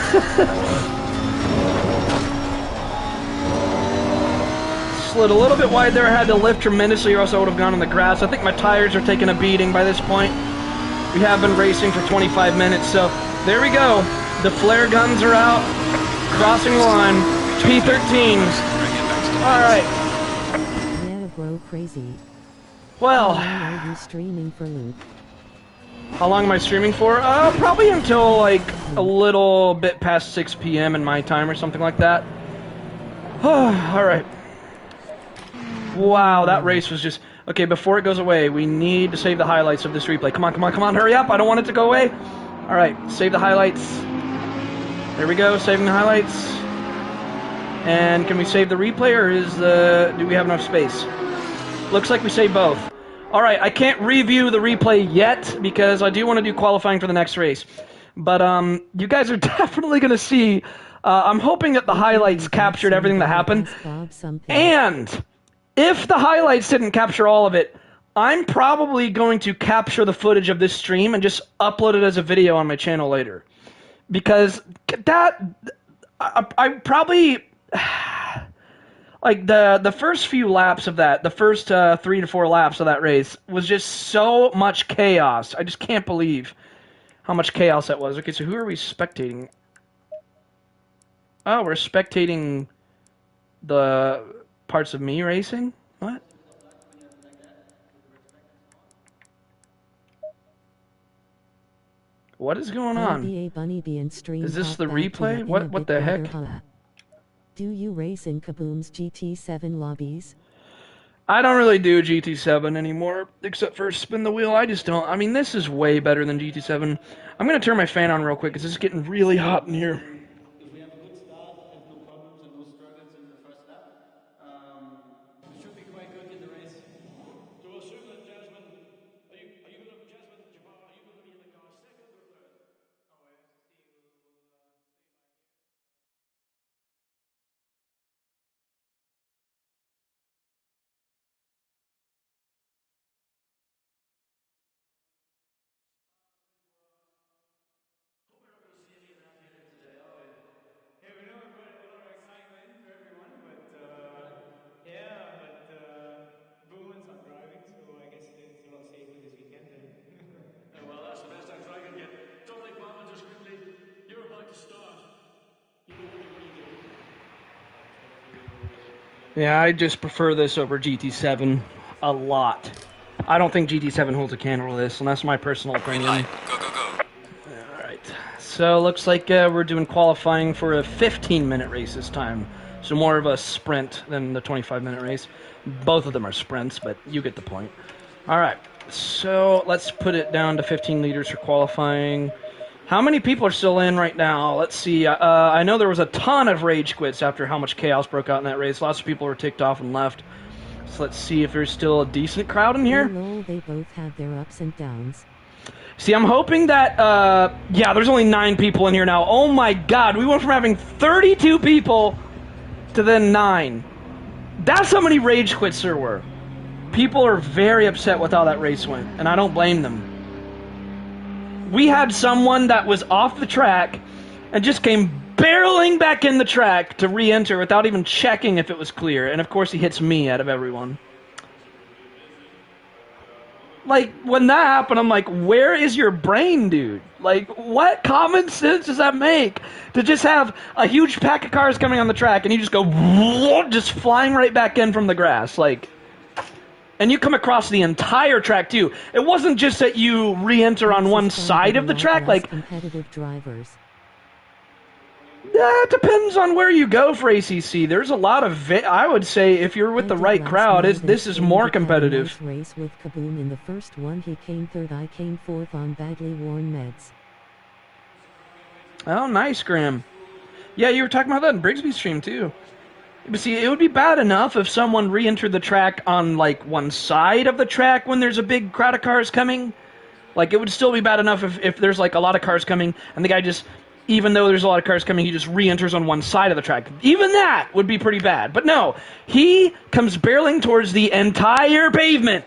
Slid a little bit wide there. I had to lift tremendously or else I would have gone on the grass. I think my tires are taking a beating by this point. We have been racing for 25 minutes, so there we go. The flare guns are out. Crossing the line. P13s. Alright. Yeah, bro, crazy. Well, How long are you streaming for, Luke? how long am I streaming for? Probably until like a little bit past 6 p.m. in my time or something like that. Alright. Wow, that race was just... Okay, before it goes away, we need to save the highlights of this replay. Come on, come on, come on, hurry up. I don't want it to go away. Alright, save the highlights. There we go, saving the highlights. And can we save the replay, or do we have enough space? Looks like we saved both. Alright, I can't review the replay yet, because I do want to do qualifying for the next race. But, you guys are definitely going to see... I'm hoping that the highlights captured everything that happened. And... if the highlights didn't capture all of it, I'm probably going to capture the footage of this stream and just upload it as a video on my channel later. Because that... I probably... like, the first few laps of that, the first 3 to 4 laps of that race, was just so much chaos. I just can't believe how much chaos that was. Okay, so who are we spectating? Oh, we're spectating the... parts of me racing? What? What is going on? Is this the replay? What the heck? Do you race in Kaboom's GT7 lobbies? I don't really do GT7 anymore, except for spin the wheel. I just don't. I mean, this is way better than GT7. I'm going to turn my fan on real quick because it's getting really hot in here. Yeah, I just prefer this over GT7 a lot. I don't think GT7 holds a candle to this, and that's my personal opinion. Green light. Go, go, go. Alright, so looks like we're doing qualifying for a 15-minute race this time. So more of a sprint than the 25-minute race. Both of them are sprints, but you get the point. Alright, so let's put it down to 15 liters for qualifying. How many people are still in right now? Let's see. I know there was a ton of rage quits after how much chaos broke out in that race. Lots of people were ticked off and left. So let's see if there's still a decent crowd in here. No, they both have their ups and downs. See, I'm hoping that, yeah, there's only 9 people in here now. Oh my god, we went from having 32 people to then 9. That's how many rage quits there were. People are very upset with how that race went, and I don't blame them. We had someone that was off the track and just came barreling back in the track to re-enter without even checking if it was clear. And of course he hits me out of everyone. Like, when that happened, I'm like, where is your brain, dude? Like, what common sense does that make? To just have a huge pack of cars coming on the track and you just go, just flying right back in from the grass. Like... and you come across the entire track too. It wasn't just that you re-enter on one side of the track, like competitive drivers. Yeah, it depends on where you go for ACC. There's a lot of I would say if you're with the right crowd, this is more competitive. Race with Kaboom in the first one. He came third. I came fourth on badly worn meds. Oh, nice, Graham. Yeah, you were talking about that in Brigsby's stream too. But see, it would be bad enough if someone re-entered the track on, like, one side of the track when there's a big crowd of cars coming. Like, it would still be bad enough if there's, like, a lot of cars coming, and the guy just, even though there's a lot of cars coming, he just re-enters on one side of the track. Even that would be pretty bad. But no, he comes barreling towards the entire pavement.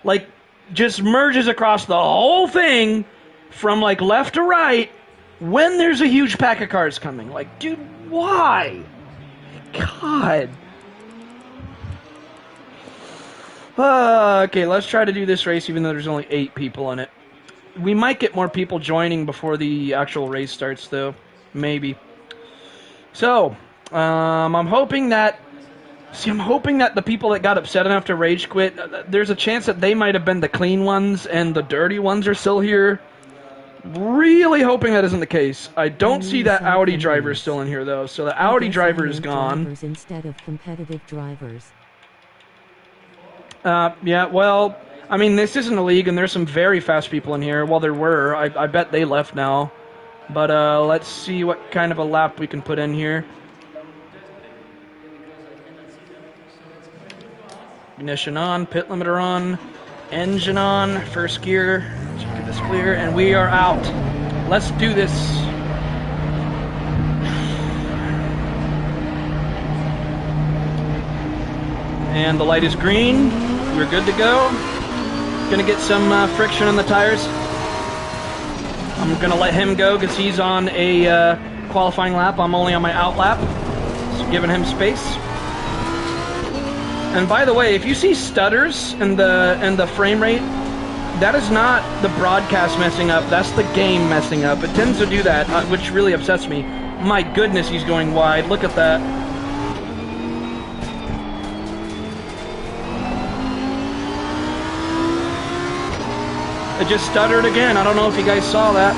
Like, just merges across the whole thing from, like, left to right when there's a huge pack of cars coming. Like, dude, why? God. Okay, let's try to do this race even though there's only 8 people in it. We might get more people joining before the actual race starts, though. Maybe. So, I'm hoping that. See, I'm hoping that the people that got upset enough to rage quit, there's a chance that they might have been the clean ones and the dirty ones are still here. Really hoping that isn't the case. I don't see that Audi driver still in here, though, so the Audi driver is gone. Drivers instead of competitive drivers. Yeah, well, I mean, this isn't a league, and there's some very fast people in here. Well, there were. I bet they left now. But let's see what kind of a lap we can put in here. Ignition on, pit limiter on, engine on, first gear. Let's get this clear, and we are out. Let's do this. And the light is green. We're good to go. Gonna get some friction on the tires. I'm gonna let him go because he's on a qualifying lap. I'm only on my out lap, so giving him space. And by the way, if you see stutters in the frame rate, that is not the broadcast messing up. That's the game messing up. It tends to do that, which really upsets me. My goodness, he's going wide. Look at that. It just stuttered again. I don't know if you guys saw that.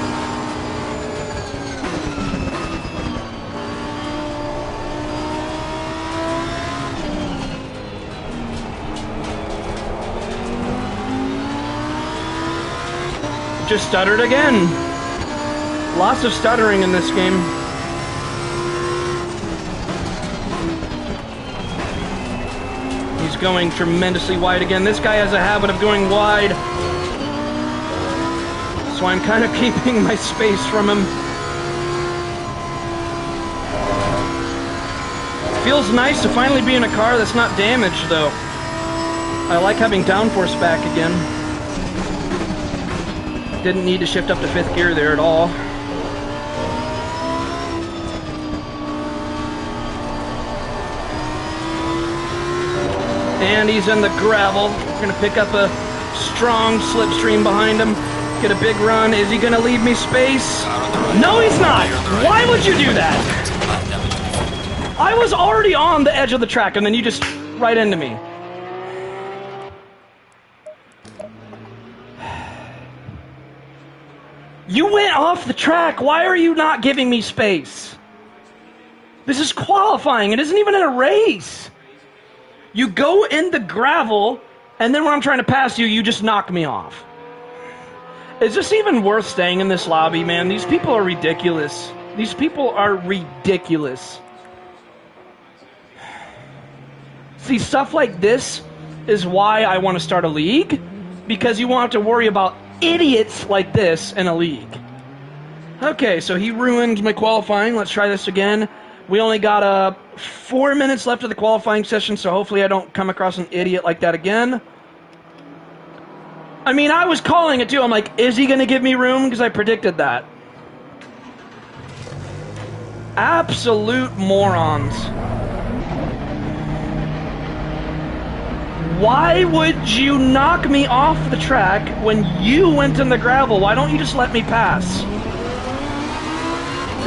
Just stuttered again. Lots of stuttering in this game. He's going tremendously wide again. This guy has a habit of going wide. So I'm kind of keeping my space from him. Feels nice to finally be in a car that's not damaged, though. I like having downforce back again. Didn't need to shift up to 5th gear there at all. And he's in the gravel. We're gonna pick up a strong slipstream behind him. Get a big run. Is he gonna leave me space? No, he's not. Why would you do that? I was already on the edge of the track and then you just right into me. You went off the track. Why are you not giving me space? This is qualifying. It isn't even in a race. You go in the gravel, and then when I'm trying to pass you, you just knock me off. Is this even worth staying in this lobby, man? These people are ridiculous. These people are ridiculous. See, stuff like this is why I want to start a league, because you won't have to worry about idiots like this in a league. Okay, so he ruined my qualifying. Let's try this again. We only got 4 minutes left of the qualifying session, so hopefully I don't come across an idiot like that again. I mean, I was calling it too. I'm like, is he going to give me room? Because I predicted that. Absolute morons. Why would you knock me off the track when you went in the gravel? Why don't you just let me pass?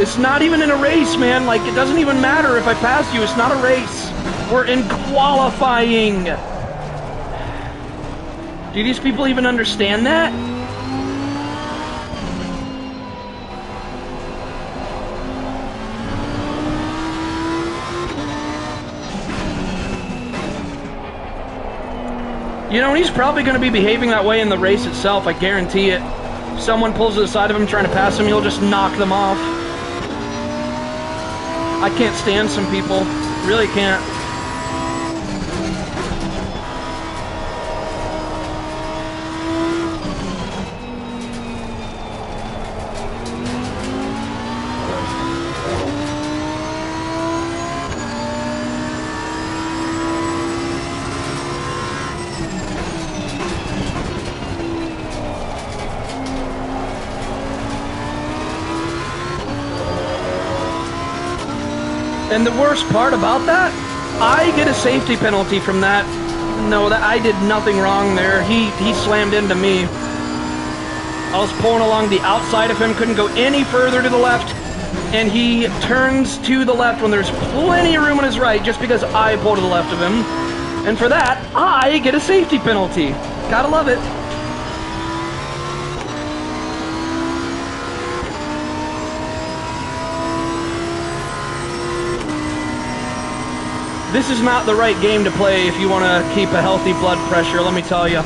It's not even in a race, man. Like, it doesn't even matter if I pass you. It's not a race. We're in qualifying. Do these people even understand that? You know, he's probably going to be behaving that way in the race itself, I guarantee it. If someone pulls to the side of him trying to pass him, he'll just knock them off. I can't stand some people. Really can't. And the worst part about that, I get a safety penalty from that. No, that I did nothing wrong there. He slammed into me. I was pulling along the outside of him, couldn't go any further to the left. and he turns to the left when there's plenty of room on his right just because I pull to the left of him. And for that, I get a safety penalty. Gotta love it. This is not the right game to play if you want to keep a healthy blood pressure, let me tell you.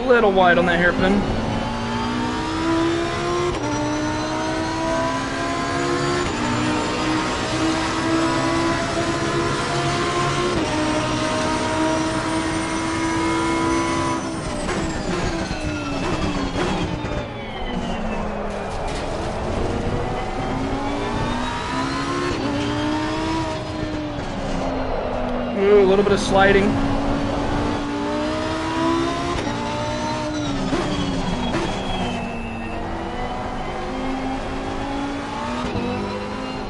Little wide on that hairpin. Ooh, a little bit of sliding.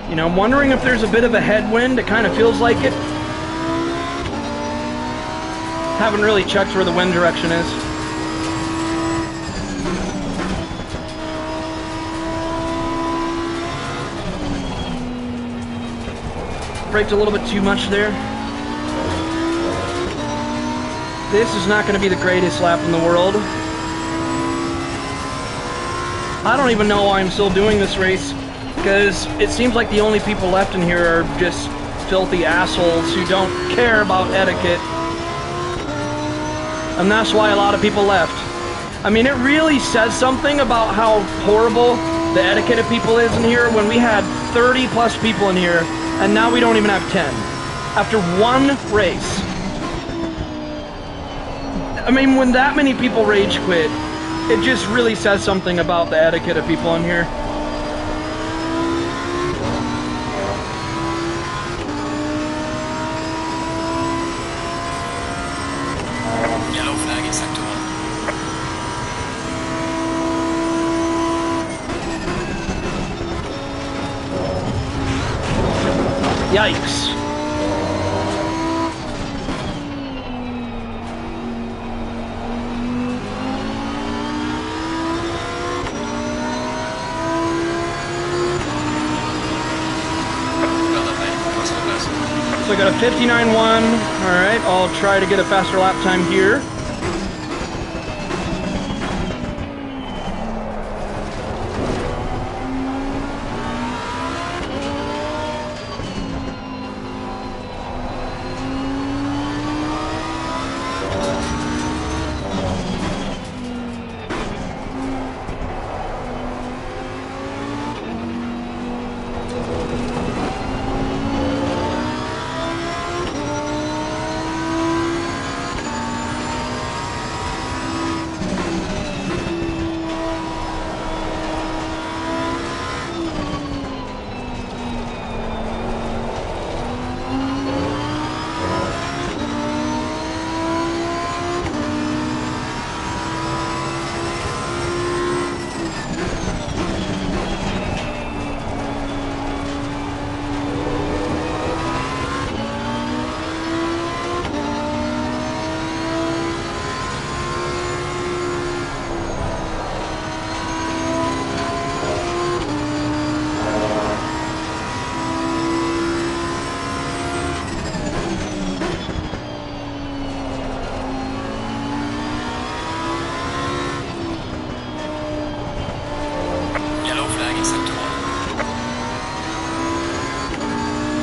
You know, I'm wondering if there's a bit of a headwind. It kind of feels like it. Haven't really checked where the wind direction is. Braked a little bit too much there. This is not going to be the greatest lap in the world. I don't even know why I'm still doing this race, because it seems like the only people left in here are just filthy assholes who don't care about etiquette. And that's why a lot of people left. I mean, it really says something about how horrible the etiquette of people is in here when we had 30 plus people in here, and now we don't even have 10. After one race. I mean, when that many people rage quit, it just really says something about the etiquette of people in here. Yellow flag in sector 1. Yikes. So I got a 59.1. Alright, I'll try to get a faster lap time here.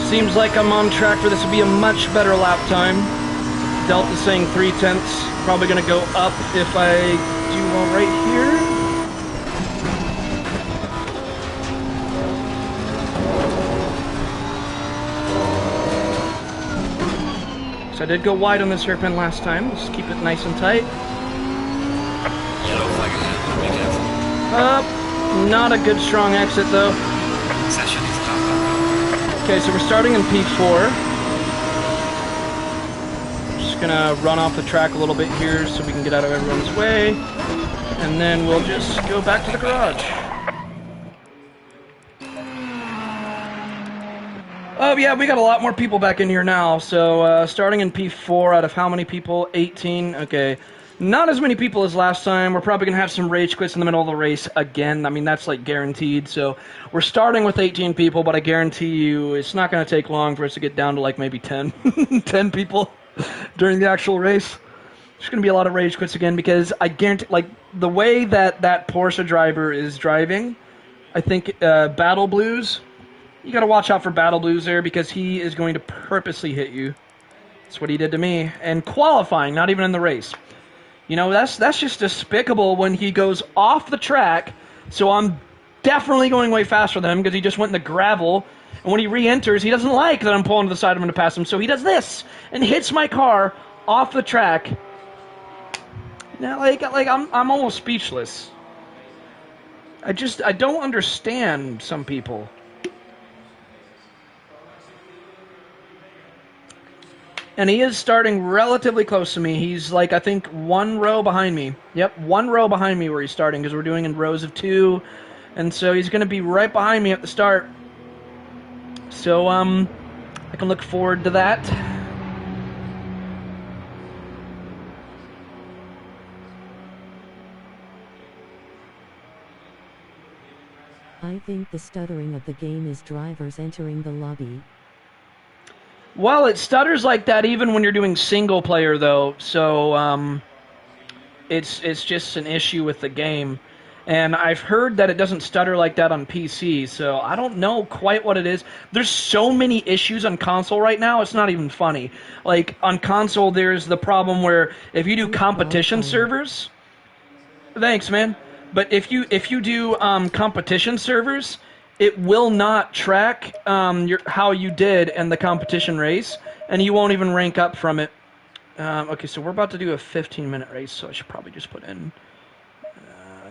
Seems like I'm on track for this to be a much better lap time. Delta's saying 3/10. Probably gonna go up if I do well right here. So I did go wide on this hairpin last time. Just keep it nice and tight. Yellow flag ahead. Be careful. Not a good strong exit though. Session is done. Okay, so we're starting in P4. Just gonna run off the track a little bit here so we can get out of everyone's way. And then we'll just go back to the garage. Oh yeah, we got a lot more people back in here now. So starting in P4 out of how many people? 18. Okay. Not as many people as last time. We're probably going to have some rage quits in the middle of the race again. I mean, that's like guaranteed. So we're starting with 18 people, but I guarantee you it's not going to take long for us to get down to like maybe 10, 10 people during the actual race. There's going to be a lot of rage quits again because I guarantee, like, the way that that Porsche driver is driving, I think Battle Blues, you got to watch out for Battle Blues there because he is going to purposely hit you. That's what he did to me. And qualifying, not even in the race. You know, that's just despicable when he goes off the track, so I'm definitely going way faster than him because he just went in the gravel, and when he re-enters, he doesn't like that I'm pulling to the side of him to pass him, so he does this, and hits my car off the track. Now, like I'm almost speechless. I don't understand some people. And he is starting relatively close to me. He's like, I think, 1 row behind me. Yep, 1 row behind me where he's starting because we're doing in rows of 2. And so he's going to be right behind me at the start. So, I can look forward to that. I think the stuttering of the game is drivers entering the lobby. Well, it stutters like that even when you're doing single player, though. So it's just an issue with the game. And I've heard that it doesn't stutter like that on PC, so I don't know quite what it is. There's so many issues on console right now, it's not even funny. Like, on console, there's the problem where if you do competition servers... Thanks, man. But if you do competition servers... It will not track how you did in the competition race, and you won't even rank up from it. Okay, so we're about to do a 15-minute race, so I should probably just put in...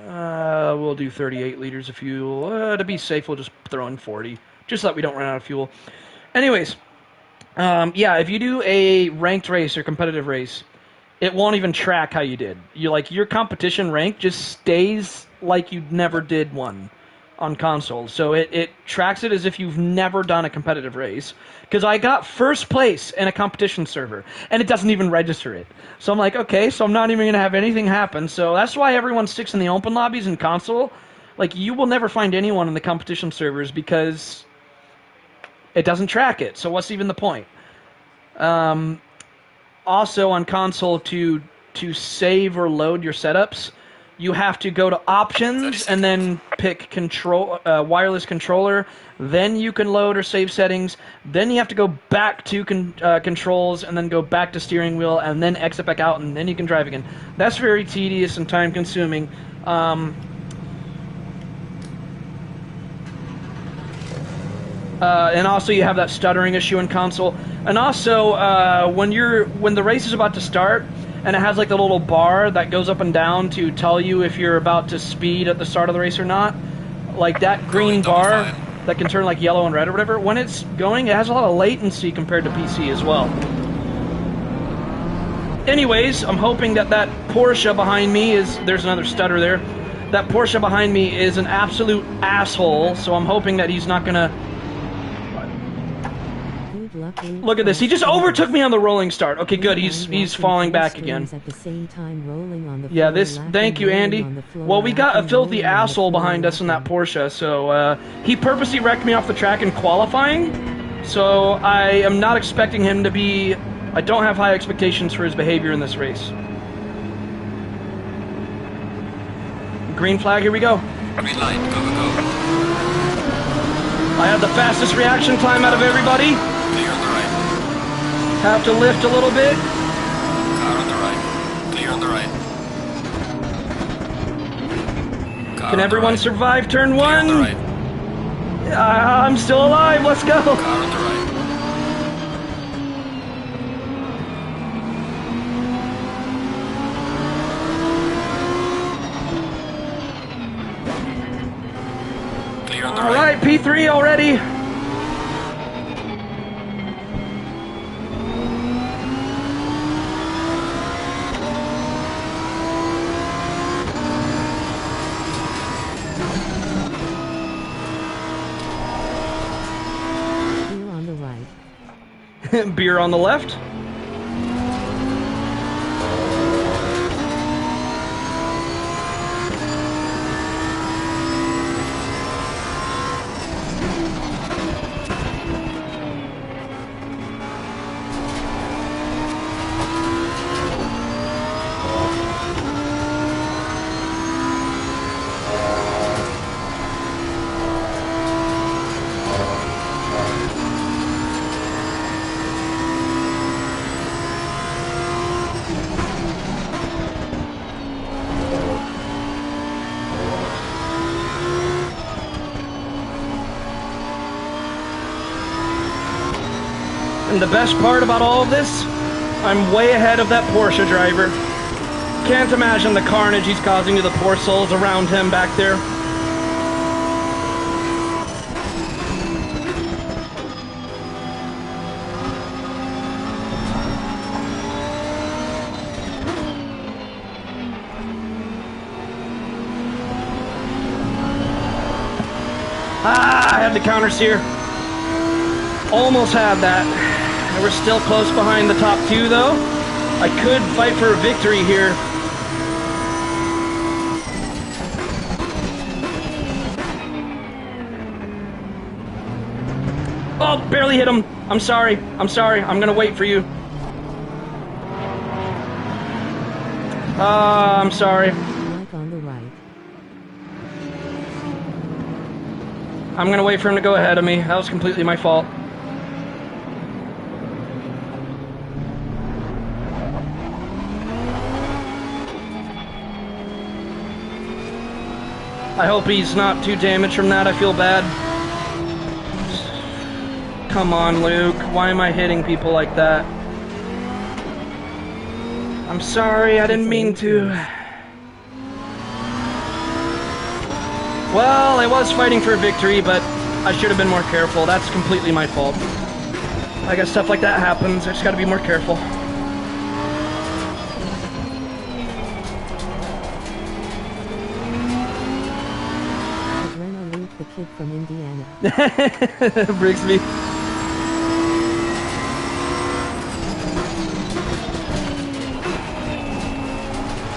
we'll do 38 liters of fuel. To be safe, we'll just throw in 40, just so that we don't run out of fuel. Anyways, yeah, if you do a ranked race or competitive race, it won't even track how you did. Your competition rank just stays like you never did one on console. So it tracks it as if you've never done a competitive race. Because I got first place in a competition server, and it doesn't even register it. So I'm like, okay, so I'm not even going to have anything happen. So that's why everyone sticks in the open lobbies in console. Like, you will never find anyone in the competition servers because it doesn't track it. So what's even the point? Also on console, to save or load your setups, you have to go to options and then pick wireless controller. Then you can load or save settings. Then you have to go back to controls and then go back to steering wheel and then exit back out and then you can drive again. That's very tedious and time consuming. And also you have that stuttering issue in console. And also when the race is about to start, and it has like the little bar that goes up and down to tell you if you're about to speed at the start of the race or not. Like that green bar that can turn like yellow and red or whatever, when it's going, it has a lot of latency compared to PC as well. Anyways, I'm hoping that Porsche behind me there's another stutter there. That Porsche behind me is an absolute asshole, so I'm hoping that he's not gonna... Look at this. He just overtook me on the rolling start. Okay, good. He's falling back again. Yeah, this... Thank you, Andy. Well, we got a filthy asshole behind us in that Porsche, so he purposely wrecked me off the track in qualifying, so I am not expecting him to be... I don't have high expectations for his behavior in this race. Green flag, here we go. Green light, go, go, go. I have the fastest reaction time out of everybody. Clear on the right. Have to lift a little bit. Car on the right. Clear on the right. Car Can on everyone the right. survive turn Clear on one? the right. I'm still alive. Let's go. Car on the right. Clear on the All right. right, P3 already. Beer on the left. And the best part about all of this, I'm way ahead of that Porsche driver. Can't imagine the carnage he's causing to the poor souls around him back there. Ah, I had the counter steer. Almost had that. We're still close behind the top two, though. I could fight for a victory here. Oh, barely hit him. I'm sorry. I'm sorry. I'm gonna wait for you. I'm sorry. Like on the right. I'm gonna wait for him to go ahead of me. That was completely my fault. I hope he's not too damaged from that. I feel bad. Come on, Luke. Why am I hitting people like that? I'm sorry, I didn't mean to. Well, I was fighting for a victory, but I should have been more careful. That's completely my fault. I guess stuff like that happens. I just gotta be more careful. The kid from Indiana. Brigsby.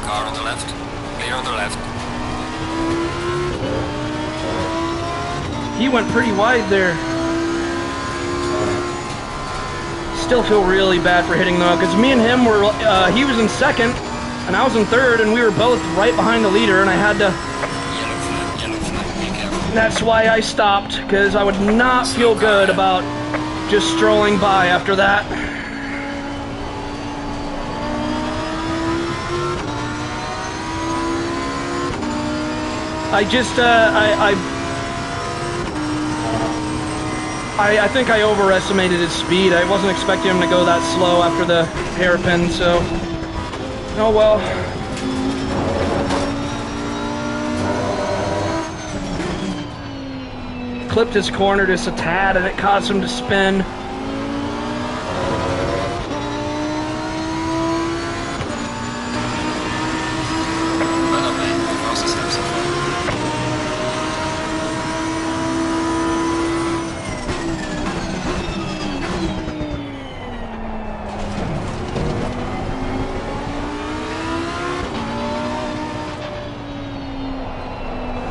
Car on the left. Clear on the left. He went pretty wide there. Still feel really bad for hitting though, because me and him were, he was in second, and I was in third, and we were both right behind the leader, and I had to... Yellow flag, be careful. That's why I stopped, because I would not feel good about just strolling by after that. I just, I think I overestimated his speed. I wasn't expecting him to go that slow after the hairpin, so... Oh well. Clipped his corner just a tad and it caused him to spin. Well, man, the process has so far.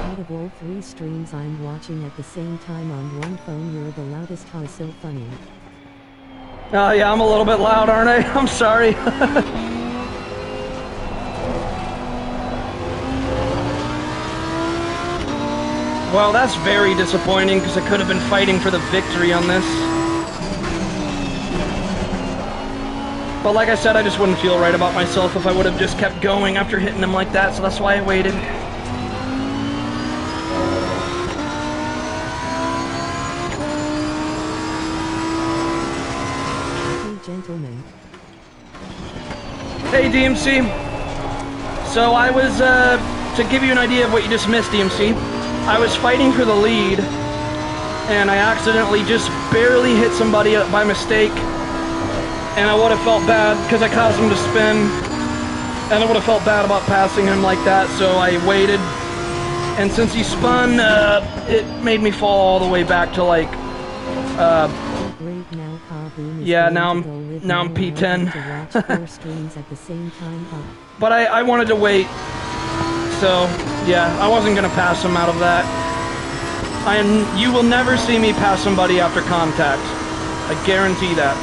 Out of all 3 streams I'm watching at the same time on one phone, you're the loudest. How so funny. Yeah, I'm a little bit loud, aren't I? I'm sorry. Well, that's very disappointing because I could have been fighting for the victory on this. But like I said, I just wouldn't feel right about myself if I would have just kept going after hitting him like that, so that's why I waited. Hey gentlemen. Hey DMC. So I was, to give you an idea of what you just missed, DMC, I was fighting for the lead, and I accidentally just barely hit somebody by mistake, and I would have felt bad because I caused him to spin, and I would have felt bad about passing him like that, so I waited, and since he spun, it made me fall all the way back to like, Great, now cough boom is Yeah, going now to I'm go live now I'm now. I want P10. to watch 4 streams at the same time. Huh? But I wanted to wait, so yeah, I wasn't gonna pass him out of that. You will never see me pass somebody after contact. I guarantee that.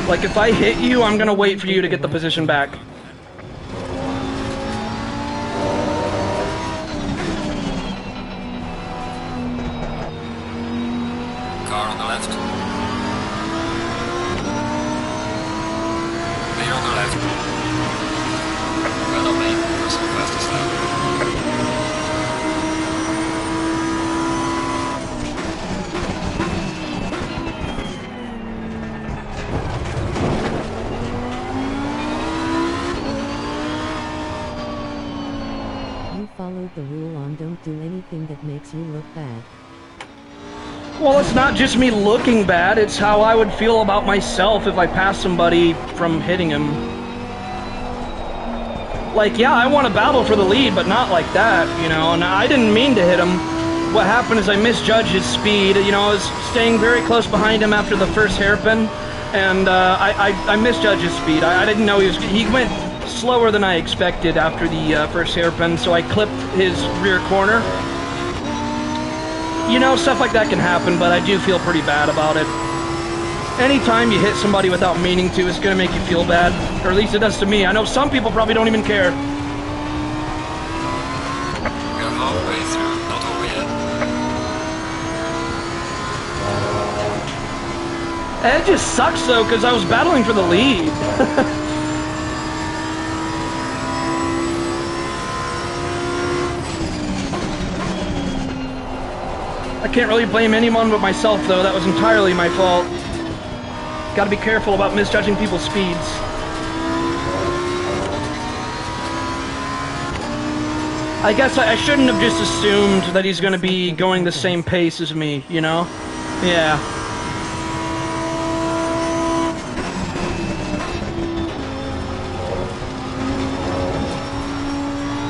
Like, if I hit you, I'm gonna wait for you to get the position back. Car on the left. Clear on the left. Well, not me. Person fastest lap. You followed the rule on don't do anything that makes you look bad. Well, it's not just me looking bad, it's how I would feel about myself if I passed somebody from hitting him. Like, yeah, I want to battle for the lead, but not like that, you know, and I didn't mean to hit him. What happened is I misjudged his speed, you know, I was staying very close behind him after the first hairpin, and I misjudged his speed. I didn't know he went slower than I expected after the first hairpin, so I clipped his rear corner. You know, stuff like that can happen, but I do feel pretty bad about it. Anytime you hit somebody without meaning to, it's gonna make you feel bad. Or at least it does to me. I know some people probably don't even care. We're halfway through, not over yet. It just sucks though, because I was battling for the lead. I can't really blame anyone but myself, though. That was entirely my fault. Gotta be careful about misjudging people's speeds. I guess I shouldn't have just assumed that he's gonna be going the same pace as me, you know? Yeah.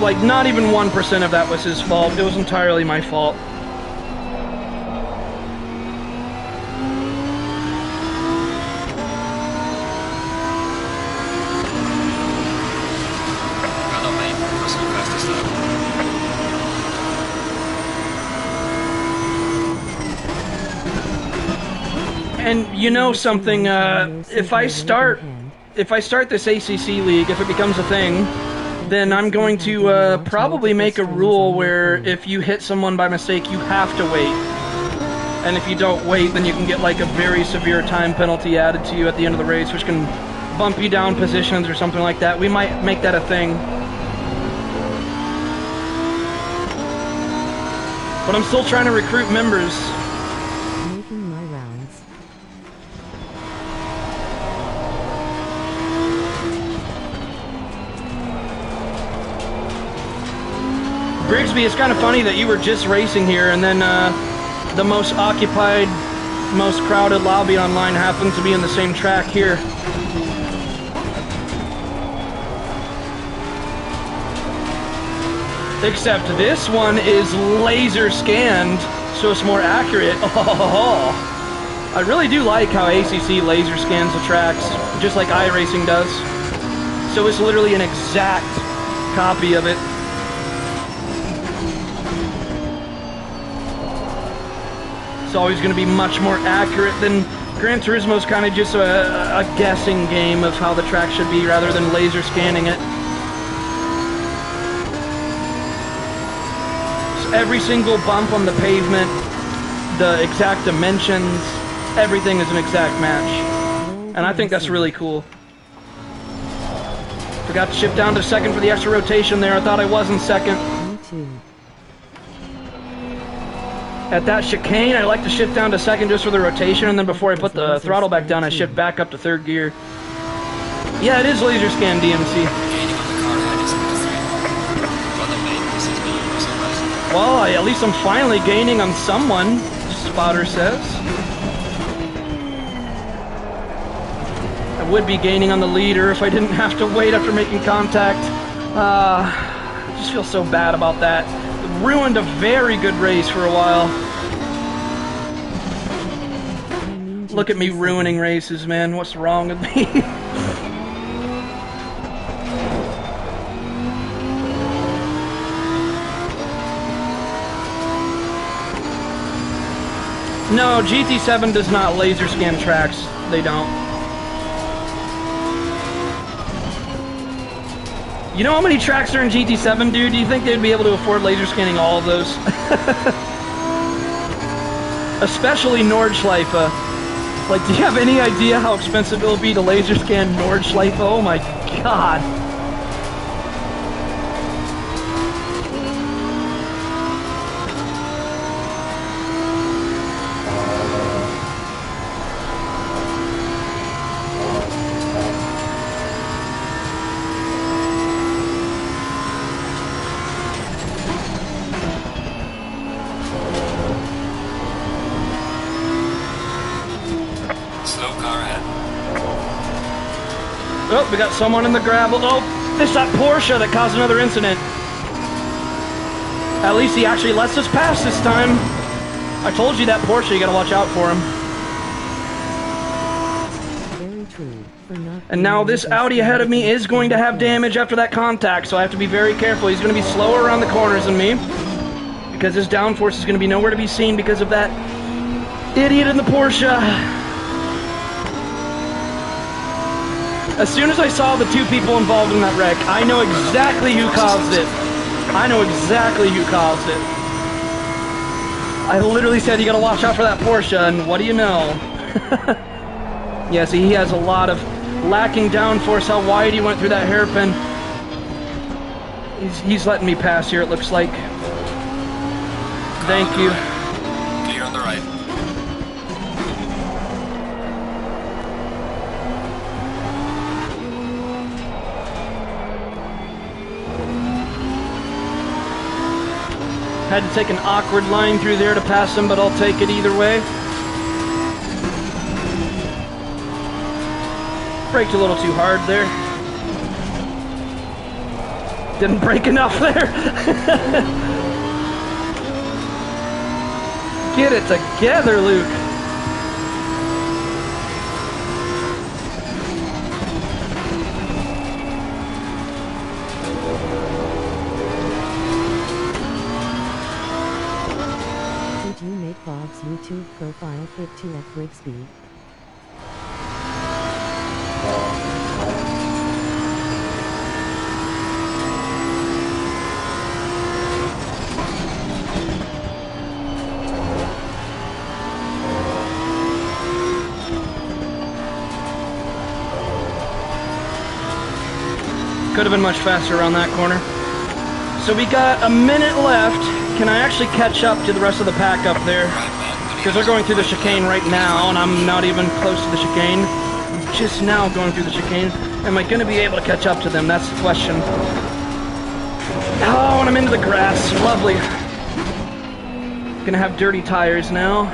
Like, not even 1% of that was his fault. It was entirely my fault. And you know something, if I start this ACC league, if it becomes a thing, then I'm going to probably make a rule where if you hit someone by mistake, you have to wait. And if you don't wait, then you can get like a very severe time penalty added to you at the end of the race, which can bump you down positions or something like that. We might make that a thing. But I'm still trying to recruit members. Making my rounds. Grigsby, it's kind of funny that you were just racing here and then the most occupied, most crowded lobby online happens to be in the same track here. Except this one is laser scanned, so it's more accurate. Oh, I really do like how ACC laser scans the tracks, just like iRacing does. So it's literally an exact copy of it. It's always going to be much more accurate than Gran Turismo's kind of just a guessing game of how the track should be rather than laser scanning it. Every single bump on the pavement, the exact dimensions, everything is an exact match. And I think that's really cool. Forgot to shift down to second for the extra rotation there. I thought I was in second. Me too. At that chicane, I like to shift down to second just for the rotation, and then before I put the throttle back down, I shift back up to third gear. Yeah, it is laser scan DMC. Well, at least I'm finally gaining on someone, Spotter says. I would be gaining on the leader if I didn't have to wait after making contact. I just feel so bad about that. It ruined a very good race for a while. Look at me ruining races, man. What's wrong with me? No, GT7 does not laser scan tracks. They don't. You know how many tracks are in GT7, dude? Do you think they'd be able to afford laser scanning all of those? Especially Nordschleife. Like, do you have any idea how expensive it'll be to laser scan Nordschleife? Oh my god. Oh, we got someone in the gravel. Oh, it's that Porsche that caused another incident. At least he actually lets us pass this time. I told you that Porsche, you gotta watch out for him. Very true. And now this Audi ahead of me is going to have damage after that contact, so I have to be very careful. He's going to be slower around the corners than me, because his downforce is going to be nowhere to be seen because of that idiot in the Porsche. As soon as I saw the two people involved in that wreck, I know exactly who caused it. I know exactly who caused it. I literally said you gotta watch out for that Porsche, and what do you know? Yeah, see, he has a lot of lacking downforce. How wide he went through that hairpin. He's letting me pass here, it looks like. Thank you. Clear on the right. Had to take an awkward line through there to pass him, but I'll take it either way. Braked a little too hard there. Didn't brake enough there. Get it together, Luke. Did you make Bob's YouTube profile fit to at break speed? Could have been much faster around that corner. So we got a minute left. Can I actually catch up to the rest of the pack up there? Because they're going through the chicane right now, and I'm not even close to the chicane. I'm just now going through the chicane. Am I going to be able to catch up to them? That's the question. Oh, and I'm into the grass. Lovely. Gonna have dirty tires now.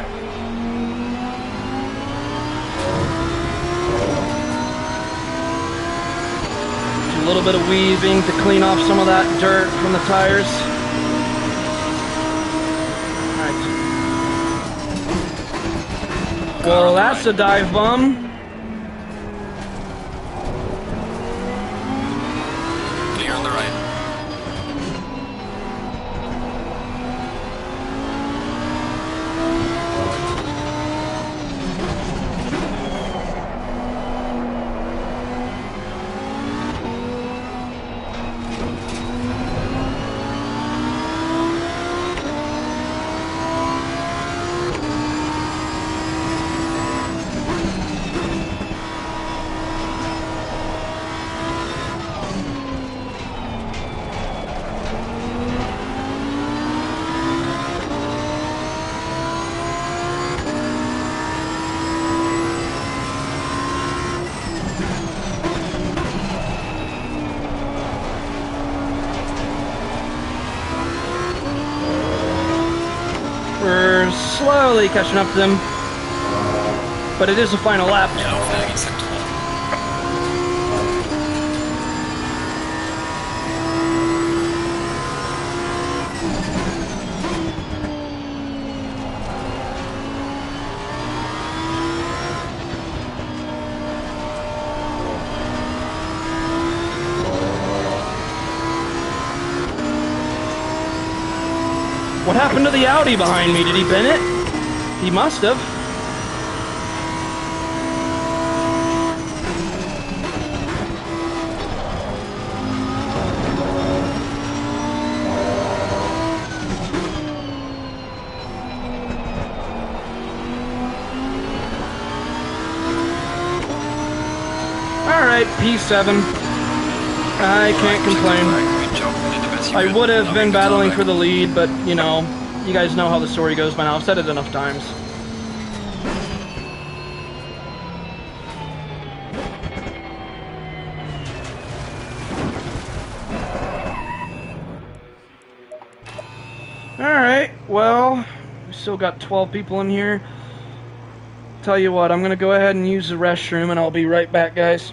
A little bit of weaving to clean off some of that dirt from the tires. Alright. Well, that's a dive bomb. Clear on the right. We're slowly catching up to them, but it is the final lap. Yellow flag acceptable. What happened to the Audi behind me? Did he bin it? He must have. Alright, P7. I can't complain. I would have been battling for the lead, but, you know, you guys know how the story goes by now. I've said it enough times. Alright, well, we still got 12 people in here. Tell you what, I'm gonna go ahead and use the restroom and I'll be right back, guys.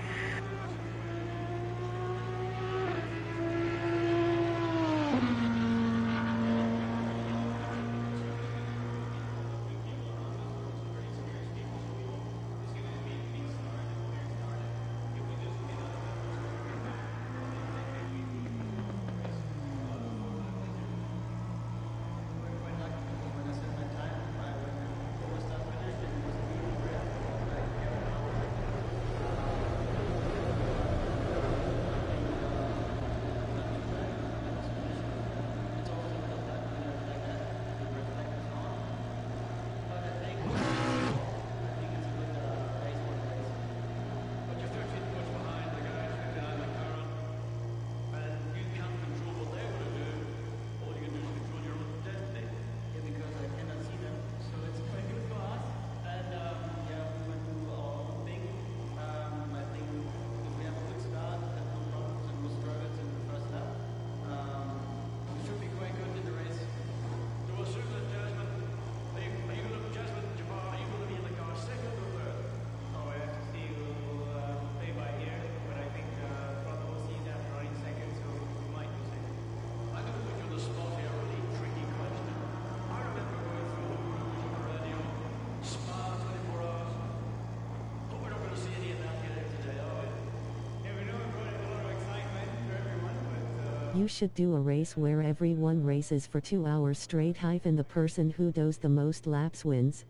You should do a race where everyone races for 2 hours straight. The person who does the most laps wins.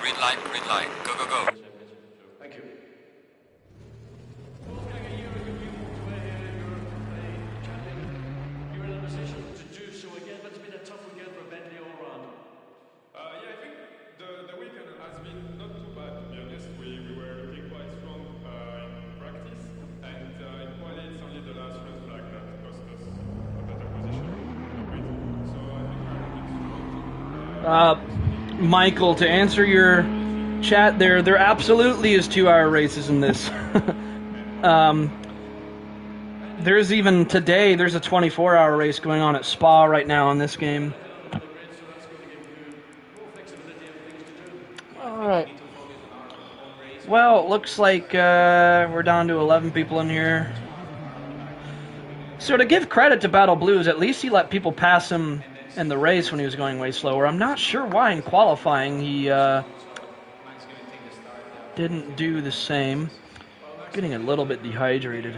Green light, go, go, go. Thank you. You're in a position to do so again, but it's been a tough weekend for Bentley all round. Yeah, I think the weekend has been not too bad, to be honest. We were looking quite strong in practice, and in quality it's only the last red flag that cost us a better position. So I think we're looking strong. Michael, to answer your chat there absolutely is 2-hour races in this. There's even today, there's a 24-hour race going on at Spa right now in this game. Alright. Well, it looks like we're down to 11 people in here. So to give credit to Battle Blues, at least he let people pass him in the race when he was going way slower. I'm not sure why in qualifying he didn't do the same. Getting a little bit dehydrated.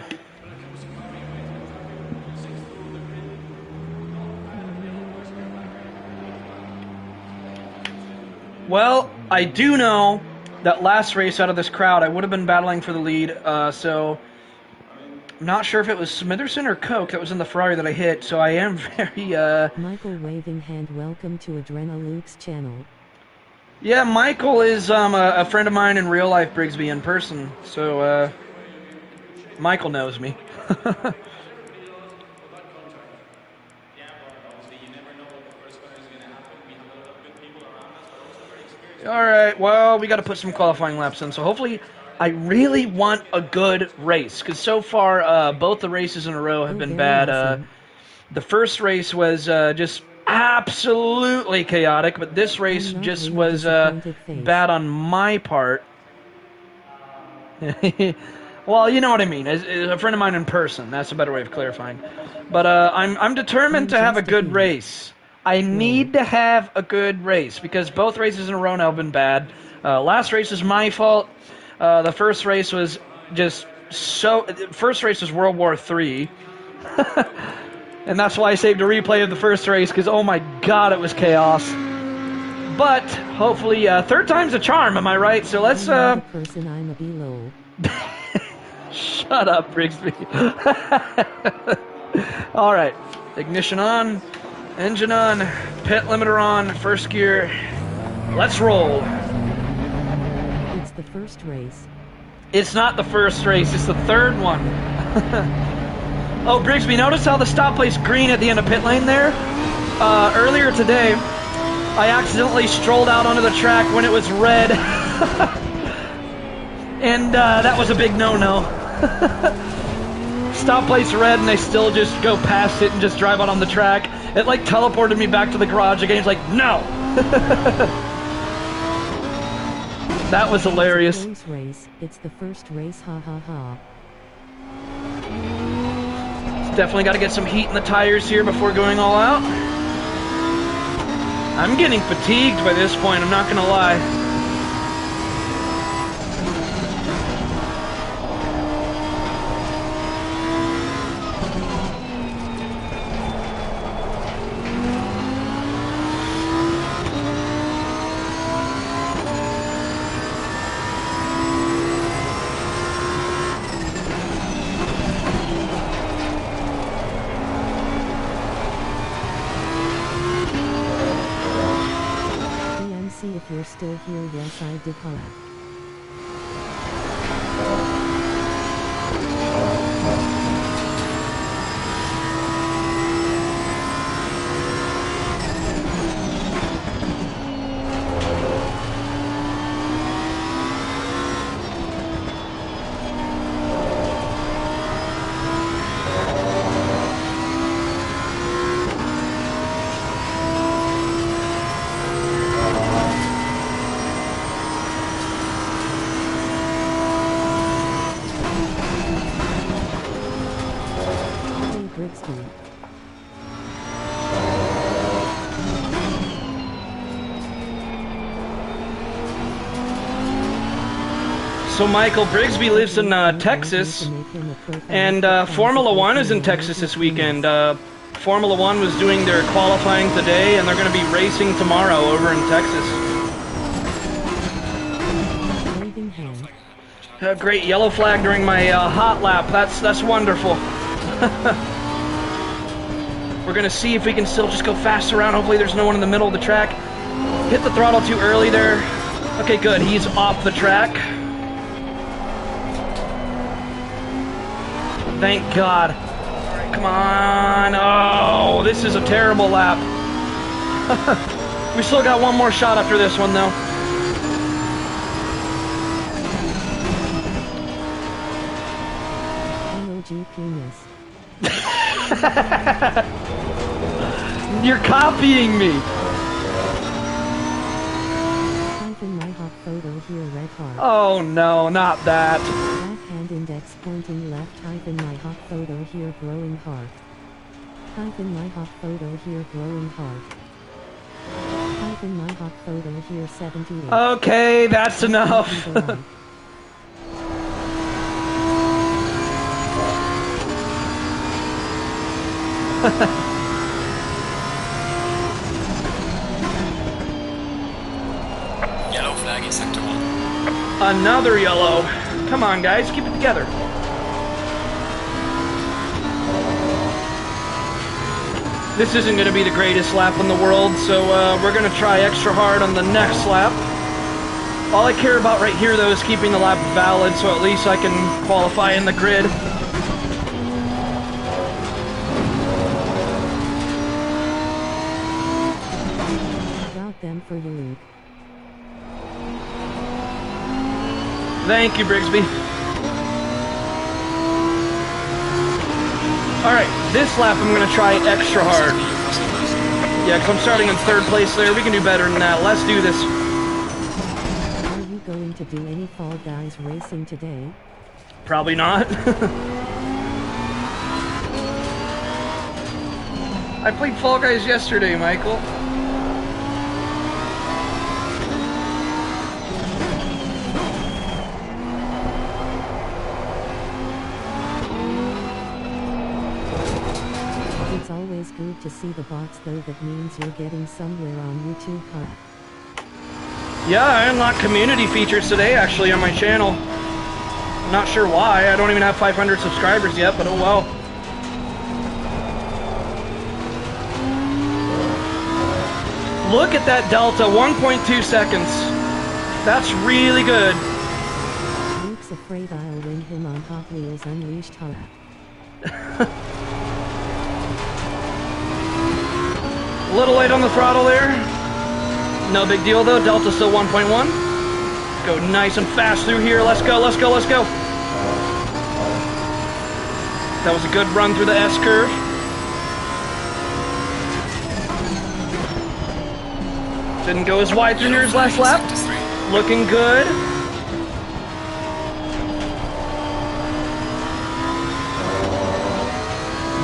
Well, I do know that last race out of this crowd, I would have been battling for the lead, so I'm not sure if it was Smitherson or Coke that was in the Ferrari that I hit, so I am very, Michael waving hand, welcome to Adrenaluke's channel. Yeah, Michael is a friend of mine in real life, Brigsby, in person, so Michael knows me. All right. Well, we got to put some qualifying laps in. So hopefully, I really want a good race because so far, both the races in a row have been very bad. awesome. The first race was just absolutely chaotic, but this race I'm not just really was disappointed face. bad on my part. Well, you know what I mean. As a friend of mine in person, that's a better way of clarifying. But I'm determined to have a just a good thief. race. I need to have a good race because both races in a row now have been bad. Last race is my fault. The first race was just so. First race was World War III. And that's why I saved a replay of the first race, because, oh my god, it was chaos. But, hopefully, third time's a charm, am I right? So let's, I'm not a person, I'm a below. Shut up, Brigsby. Alright, ignition on, engine on, pit limiter on, first gear. Let's roll. It's the first race. It's not the first race, it's the third one. Oh, Brigsby, notice how the stop light's green at the end of pit lane there? Earlier today, I accidentally strolled out onto the track when it was red. And that was a big no-no. Stop light's red and I still just go past it and just drive out on the track. It like teleported me back to the garage again. It's like, no! That was hilarious. It's a close race. It's the first race, ha ha ha. Definitely got to get some heat in the tires here before going all out. I'm getting fatigued by this point, I'm not going to lie. If you're still here, yes, I did holla. Brixton. So Michael, Brigsby lives in Texas, and Formula One is in Texas this weekend. Formula One was doing their qualifying today, and they're going to be racing tomorrow over in Texas. Great yellow flag during my hot lap. That's wonderful. We're going to see if we can still just go fast around. Hopefully there's no one in the middle of the track. Hit the throttle too early there. Okay, good. He's off the track. Thank God. All right, come on. Oh, this is a terrible lap. We still got one more shot after this one, though. Penis. You're copying me. Type in my hot photo here, red heart. Oh no, not that. Left hand index pointing left. Type in my hot photo here, glowing heart. Type in my hot photo here, glowing heart. Type in my hot photo here, 78. Okay, that's enough. Yellow flag in sector 1. Another yellow. Come on, guys, keep it together. This isn't going to be the greatest lap in the world, so we're going to try extra hard on the next lap. All I care about right here, though, is keeping the lap valid, so at least I can qualify in the grid. Got them for you, Luke. Thank you, Brigsby. Alright, this lap I'm going to try extra hard. Yeah, because I'm starting in third place there. We can do better than that. Let's do this. Are you going to do any Fall Guys racing today? Probably not. I played Fall Guys yesterday, Michael. It's always good to see the bots though, that means you're getting somewhere on YouTube, huh? Yeah, I unlocked community features today, actually, on my channel. Not sure why. I don't even have 500 subscribers yet, but oh well. Look at that delta, 1.2 seconds. That's really good. Luke's afraid I'll win him on Hot Wheels Unleashed, huh? A little late on the throttle there. No big deal though, delta's still 1.1. Go nice and fast through here. Let's go, let's go, let's go. That was a good run through the S-curve. Didn't go as wide through here as last lap. Looking good.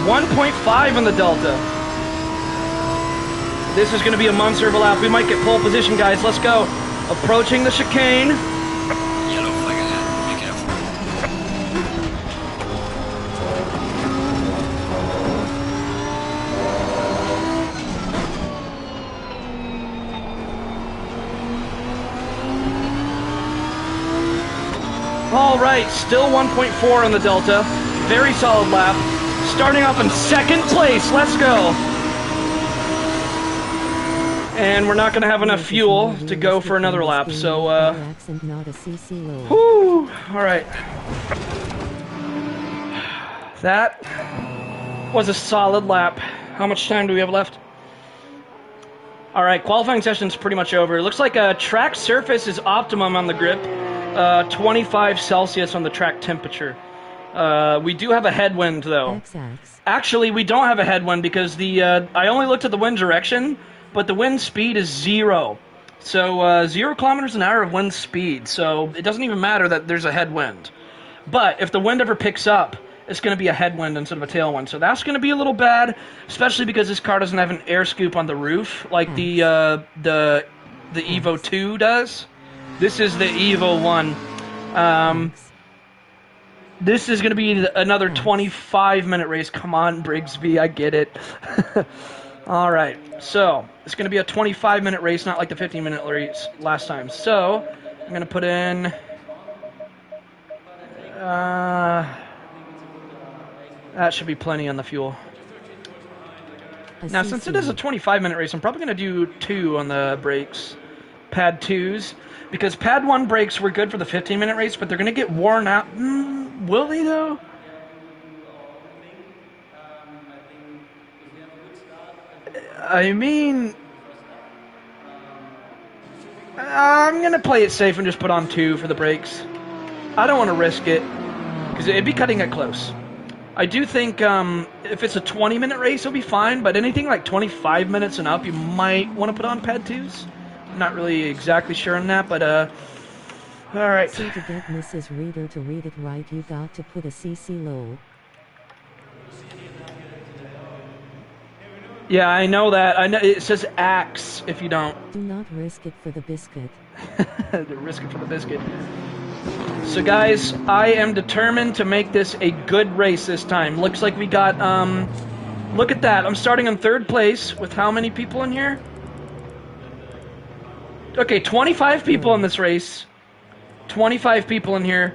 .5 on the delta. This is going to be a monster of a lap. We might get pole position, guys. Let's go. Approaching the chicane. Yellow flag ahead. Be careful. All right, still 1.4 on the delta. Very solid lap. Starting off in second place. Let's go. And we're not going to have enough fuel to go for another lap, so, whew, alright. That was a solid lap. How much time do we have left? Alright, qualifying session's pretty much over. It looks like track surface is optimum on the grip. 25 Celsius on the track temperature. We do have a headwind, though. Actually, we don't have a headwind because I only looked at the wind direction, but the wind speed is 0. So 0 kilometers an hour of wind speed. So it doesn't even matter that there's a headwind. But if the wind ever picks up, it's going to be a headwind instead of a tailwind. So that's going to be a little bad, especially because this car doesn't have an air scoop on the roof like the Evo 2 does. This is the Evo 1. This is going to be another 25-minute race. Come on, Brigsby, I get it. All right, so it's going to be a 25-minute race, not like the 15-minute race last time. So I'm going to put in... that should be plenty on the fuel. Now, since it is a 25-minute race, I'm probably going to do 2 on the brakes. Pad 2s. Because pad 1 brakes were good for the 15-minute race, but they're going to get worn out. Will they, though? I mean, I'm going to play it safe and just put on 2 for the brakes. I don't want to risk it, because it'd be cutting it close. I do think if it's a 20-minute race, it'll be fine, but anything like 25 minutes and up, you might want to put on pad 2s. I'm not really exactly sure on that, but, all right. So to get Mrs. Reader to read it right, you got to put a CC low. Yeah, I know that. I know it says axe if you don't. Do not risk it for the biscuit. Risk it for the biscuit. So guys, I am determined to make this a good race this time. Looks like we got, look at that. I'm starting in 3rd place with how many people in here? Okay, 25 people in this race. 25 people in here.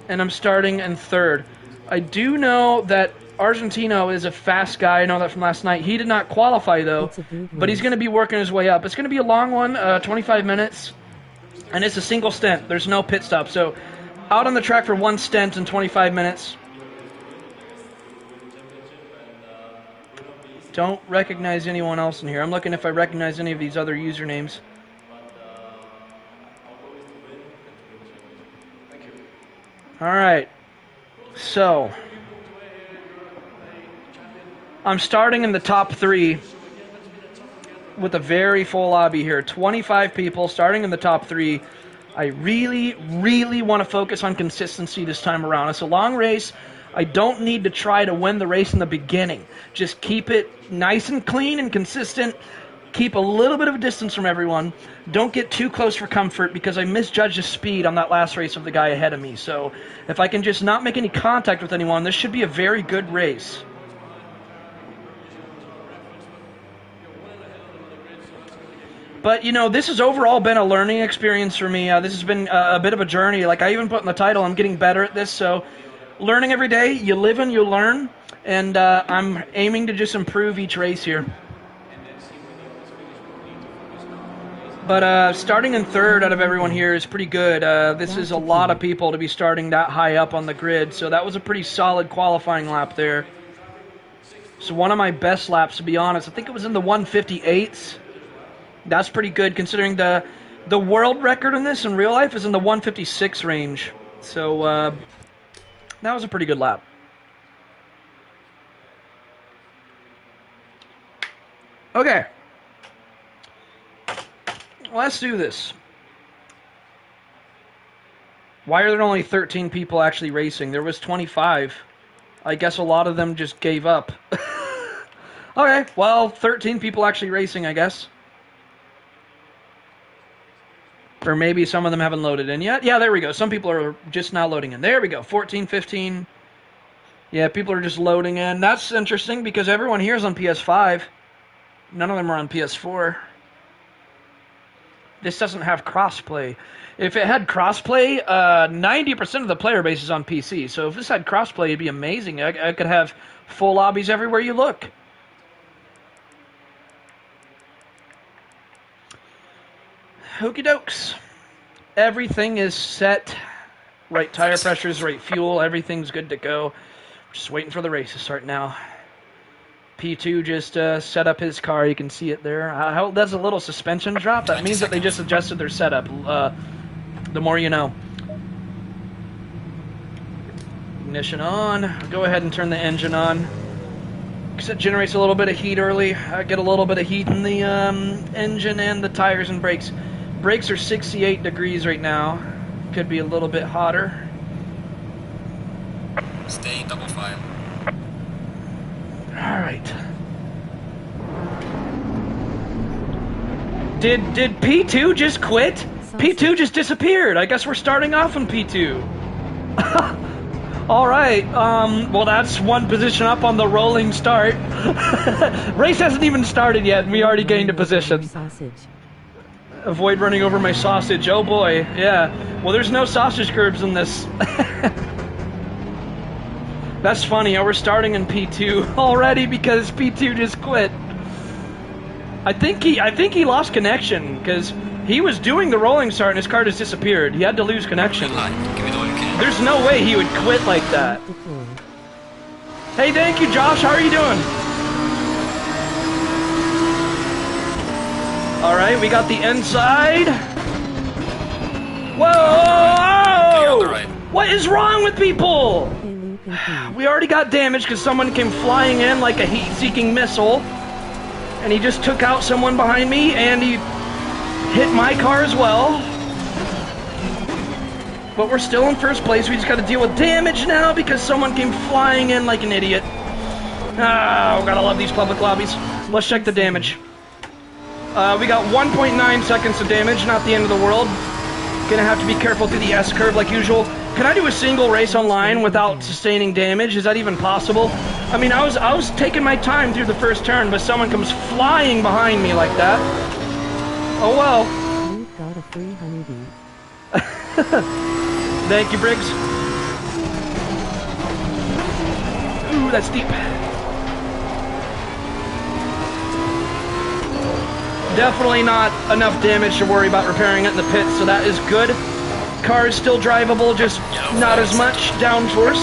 And I'm starting in 3rd. I do know that Argentino is a fast guy. I know that from last night. He did not qualify, though. But he's going to be working his way up. It's going to be a long one, 25 minutes. And it's a single stint. There's no pit stop. So, out on the track for 1 stint in 25 minutes. Don't recognize anyone else in here. I'm looking if I recognize any of these other usernames. All right. So, I'm starting in the top 3 with a very full lobby here. 25 people starting in the top 3. I really, really want to focus on consistency this time around. It's a long race. I don't need to try to win the race in the beginning. Just keep it nice and clean and consistent. Keep a little bit of a distance from everyone. Don't get too close for comfort because I misjudged the speed on that last race of the guy ahead of me. So if I can just not make any contact with anyone, this should be a very good race. But, you know, this has overall been a learning experience for me. This has been a bit of a journey. Like I even put in the title, I'm getting better at this. So learning every day, you live and you learn. And I'm aiming to just improve each race here. But starting in 3rd out of everyone here is pretty good. This is a lot of people to be starting that high up on the grid. So that was a pretty solid qualifying lap there. So one of my best laps, to be honest. I think it was in the 158s. That's pretty good considering the world record in this in real life is in the 156 range. So that was a pretty good lap. Okay. Let's do this. Why are there only 13 people actually racing? There was 25. I guess a lot of them just gave up. Okay, well, 13 people actually racing, I guess. Or maybe some of them haven't loaded in yet. Yeah, there we go. Some people are just now loading in. There we go. 14, 15. Yeah, people are just loading in. That's interesting because everyone here is on PS5. None of them are on PS4. This doesn't have crossplay. If it had crossplay, 90% of the player base is on PC. So if this had crossplay, it'd be amazing. I could have full lobbies everywhere you look. Okie dokes. Everything is set. Right tire pressures, right fuel. Everything's good to go. Just waiting for the race to start now. P2 just set up his car. You can see it there. That's a little suspension drop. That means that they just adjusted their setup. The more you know. Ignition on. Go ahead and turn the engine on. Because it generates a little bit of heat early. I get a little bit of heat in the engine and the tires and brakes. Brakes are 68 degrees right now. Could be a little bit hotter. Stay double file. Alright. Did P2 just quit? P2 just disappeared. I guess we're starting off on P2. Alright, well that's one position up on the rolling start. Race hasn't even started yet and we already gained a position. Sausage. Avoid running over my sausage. Oh boy, yeah. Well, there's no sausage curbs in this. That's funny. We're starting in P2 already because P2 just quit. I think he lost connection because he was doing the rolling start and his car just disappeared. He had to lose connection. Good luck. Give me the one you can. There's no way he would quit like that. Hey, thank you, Josh. How are you doing? All right, we got the inside. Whoa! On the right. What is wrong with people? We already got damage because someone came flying in like a heat-seeking missile. And he just took out someone behind me, and he hit my car as well. But we're still in first place. We just got to deal with damage now because someone came flying in like an idiot. Ah, gotta love these public lobbies. Let's check the damage. We got 1.9 seconds of damage, not the end of the world. Gonna have to be careful through the S-curve like usual. Can I do a single race online without sustaining damage? Is that even possible? I mean, I was taking my time through the first turn, but someone comes flying behind me like that. Oh well. You've got a free honeybee. Thank you, Briggs. Ooh, that's deep. Definitely not enough damage to worry about repairing it in the pit, so that is good. Car is still drivable, just not as much downforce.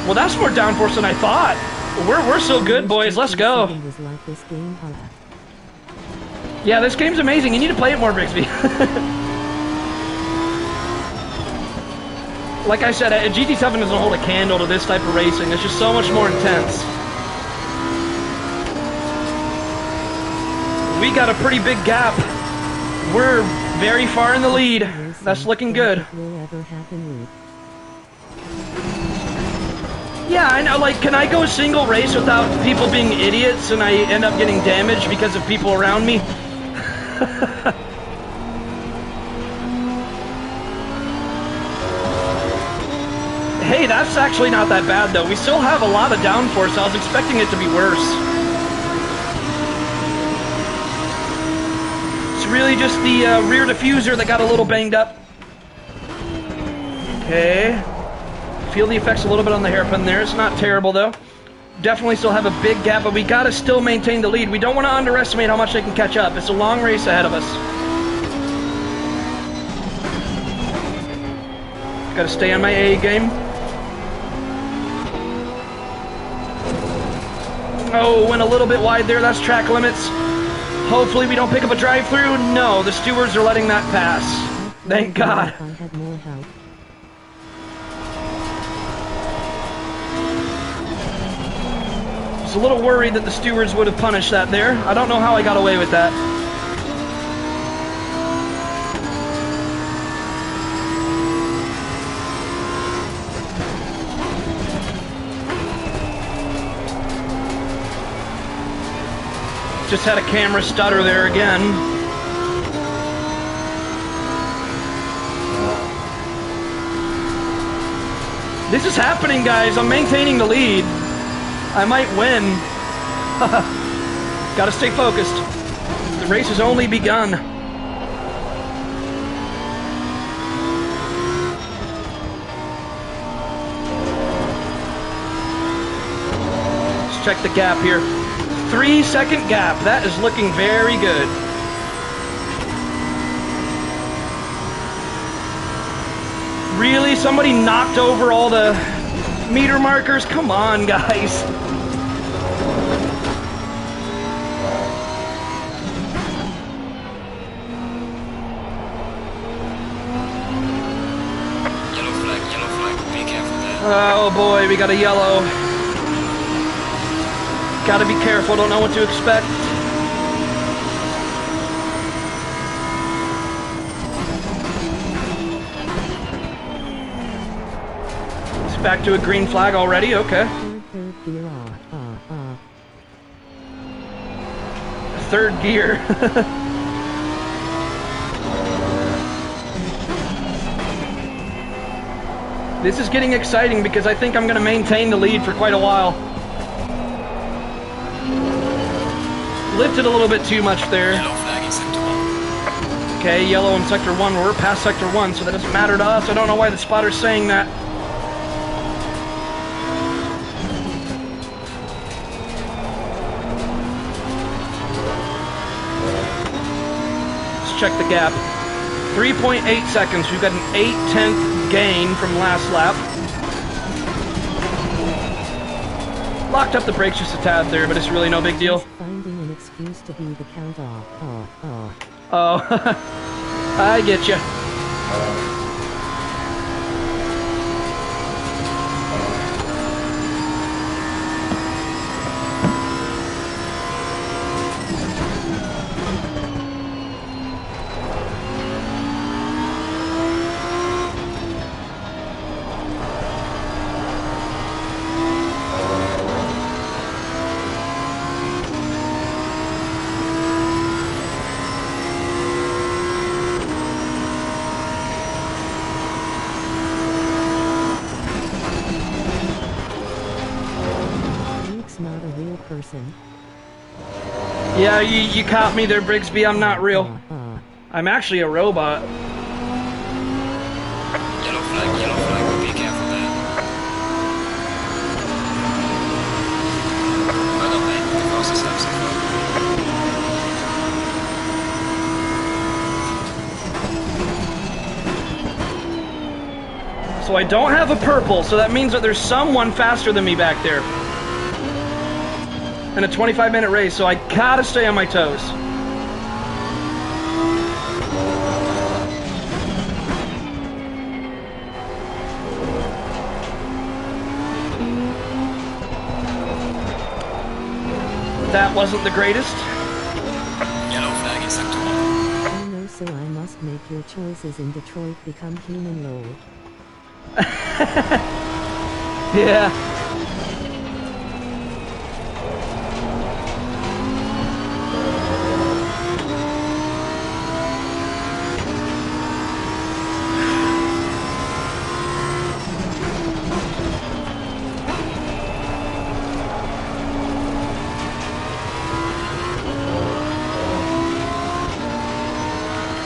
Well, that's more downforce than I thought. We're so good, boys. Let's go. Yeah, this game's amazing. You need to play it more, Brixby. Like I said, a GT7 doesn't hold a candle to this type of racing. It's just so much more intense. We got a pretty big gap. We're very far in the lead. That's looking good. Yeah, I know, like, can I go a single race without people being idiots and I end up getting damaged because of people around me? Hey, that's actually not that bad, though. We still have a lot of downforce. I was expecting it to be worse. It's really just the rear diffuser that got a little banged up. Okay. Feel the effects a little bit on the hairpin there. It's not terrible, though. Definitely still have a big gap, but we got to still maintain the lead. We don't want to underestimate how much they can catch up. It's a long race ahead of us. Got to stay on my A game. Oh, went a little bit wide there. That's track limits. Hopefully we don't pick up a drive-through. No, the stewards are letting that pass. Thank God. I had more help. I was a little worried that the stewards would have punished that there. I don't know how I got away with that. Just had a camera stutter there again. This is happening, guys. I'm maintaining the lead. I might win. Gotta stay focused. The race has only begun. Let's check the gap here. 3-second gap. That is looking very good. Really? Somebody knocked over all the meter markers? Come on, guys. Yellow flag, be careful there. Oh boy, we got a yellow. Gotta be careful, don't know what to expect. It's back to a green flag already, okay. Third gear. This is getting exciting because I think I'm gonna maintain the lead for quite a while. Lifted a little bit too much there. Yellow flag in sector 1. Okay, yellow in sector 1. We're past sector 1, so that doesn't matter to us. I don't know why the spotter's saying that. Let's check the gap. 3.8 seconds. We've got an 8/10 gain from last lap. Locked up the brakes just a tad there, but it's really no big deal. Finding an excuse to be the count off. Oh, I get you. Not a real person. Yeah, you caught me there, Brigsby. I'm not real. I'm actually a robot. Yellow flag, be careful there. Well done, mate. The fastest lap so far. So I don't have a purple, so that means that there's someone faster than me back there. In a 25-minute race, so I gotta stay on my toes. that wasn't the greatest. Yellow flag in sector 1. Oh no, so I must make your choices in Detroit become human lol. Yeah.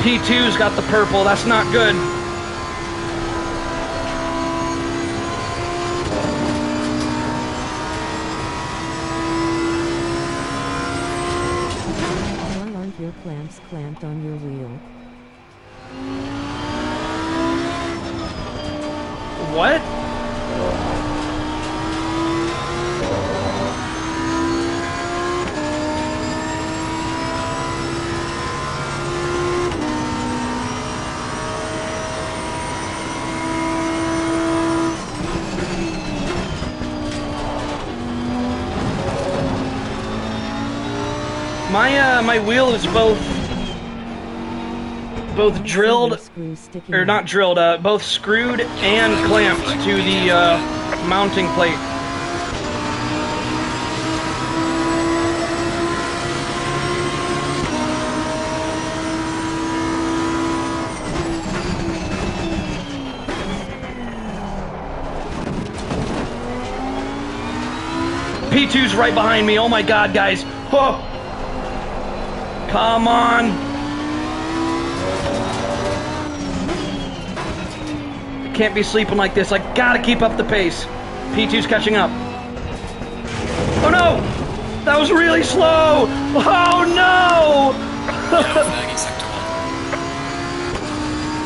P2's got the purple. That's not good. Why aren't your clamps clamped on your wheel? What? My wheel is both drilled, or not drilled, both screwed and clamped to the mounting plate. P2's right behind me. Oh my god, guys. Oh. Come on. I can't be sleeping like this. I gotta keep up the pace. P2's catching up. Oh no! That was really slow! Oh no! Yellow flag in sector 1.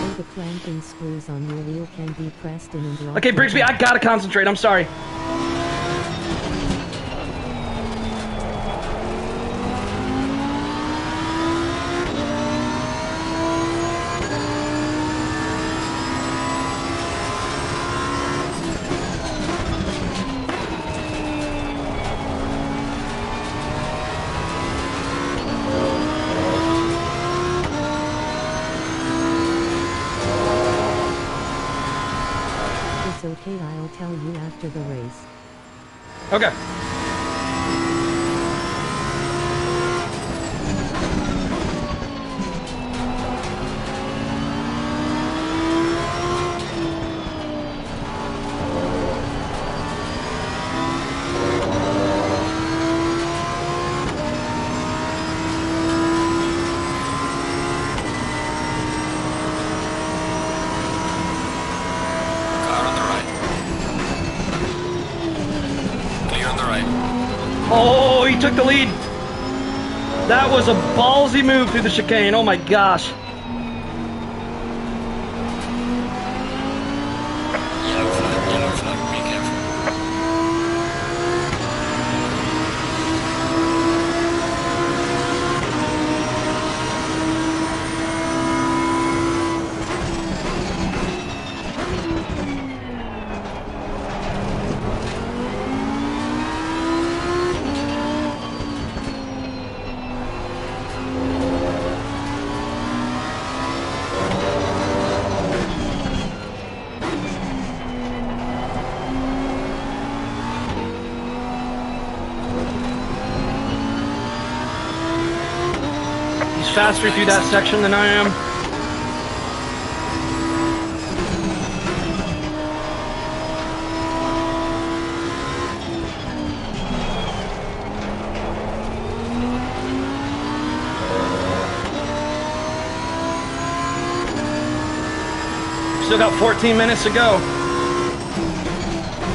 Oh, the clamping screws on your wheel can be pressed in and dropped. Okay, Brigsby, I gotta concentrate. I'm sorry. It's okay, I'll tell you after the race. Okay. Car on the right. Clear on the right. Oh, he took the lead. That was a ballsy move through the chicane. Oh my gosh. Yellow flag, be careful. He's faster through that section than I am. Still got 14 minutes to go.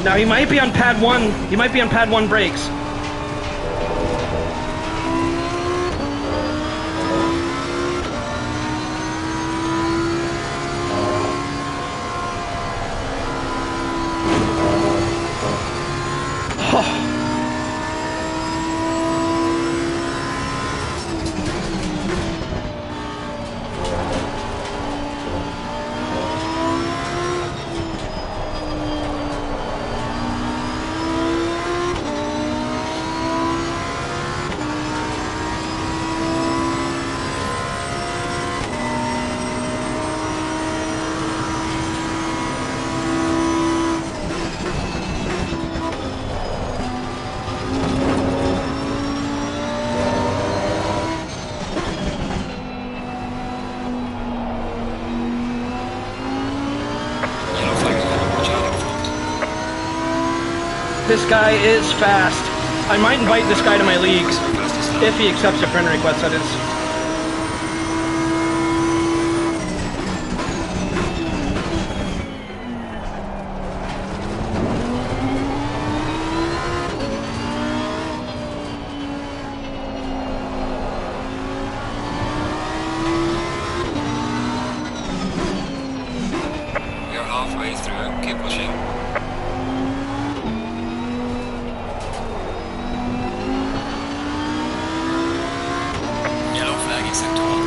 Now he might be on pad 1. He might be on pad 1 brakes. This guy is fast. I might invite this guy to my leagues. If he accepts a friend request, that is. We're halfway through. Keep pushing. Yellow flag in sector 1.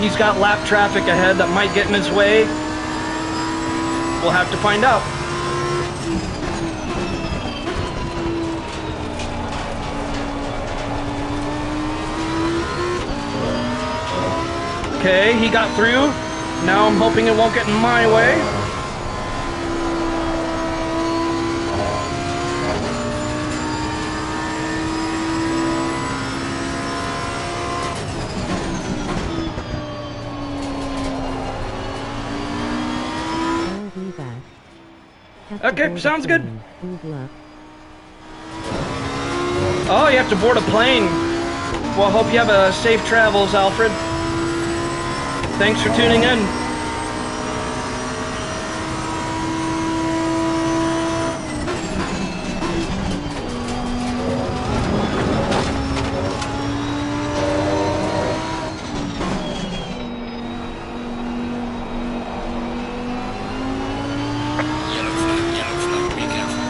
He's got lap traffic ahead that might get in his way. We'll have to find out. Okay, he got through. Now I'm hoping it won't get in my way. I'll be back. Have to Okay, board a sounds good. plane. Good luck. Oh, you have to board a plane. Well, hope you have a safe travels, Alfred. Thanks for tuning in. Yellow flag, be careful.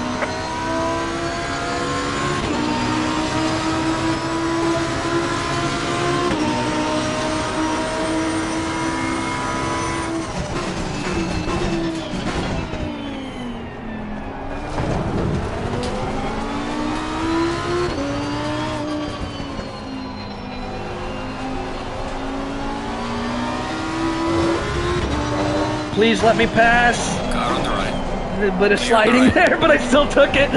Please let me pass. Car on the right. A bit of sliding right. there, but I still took it.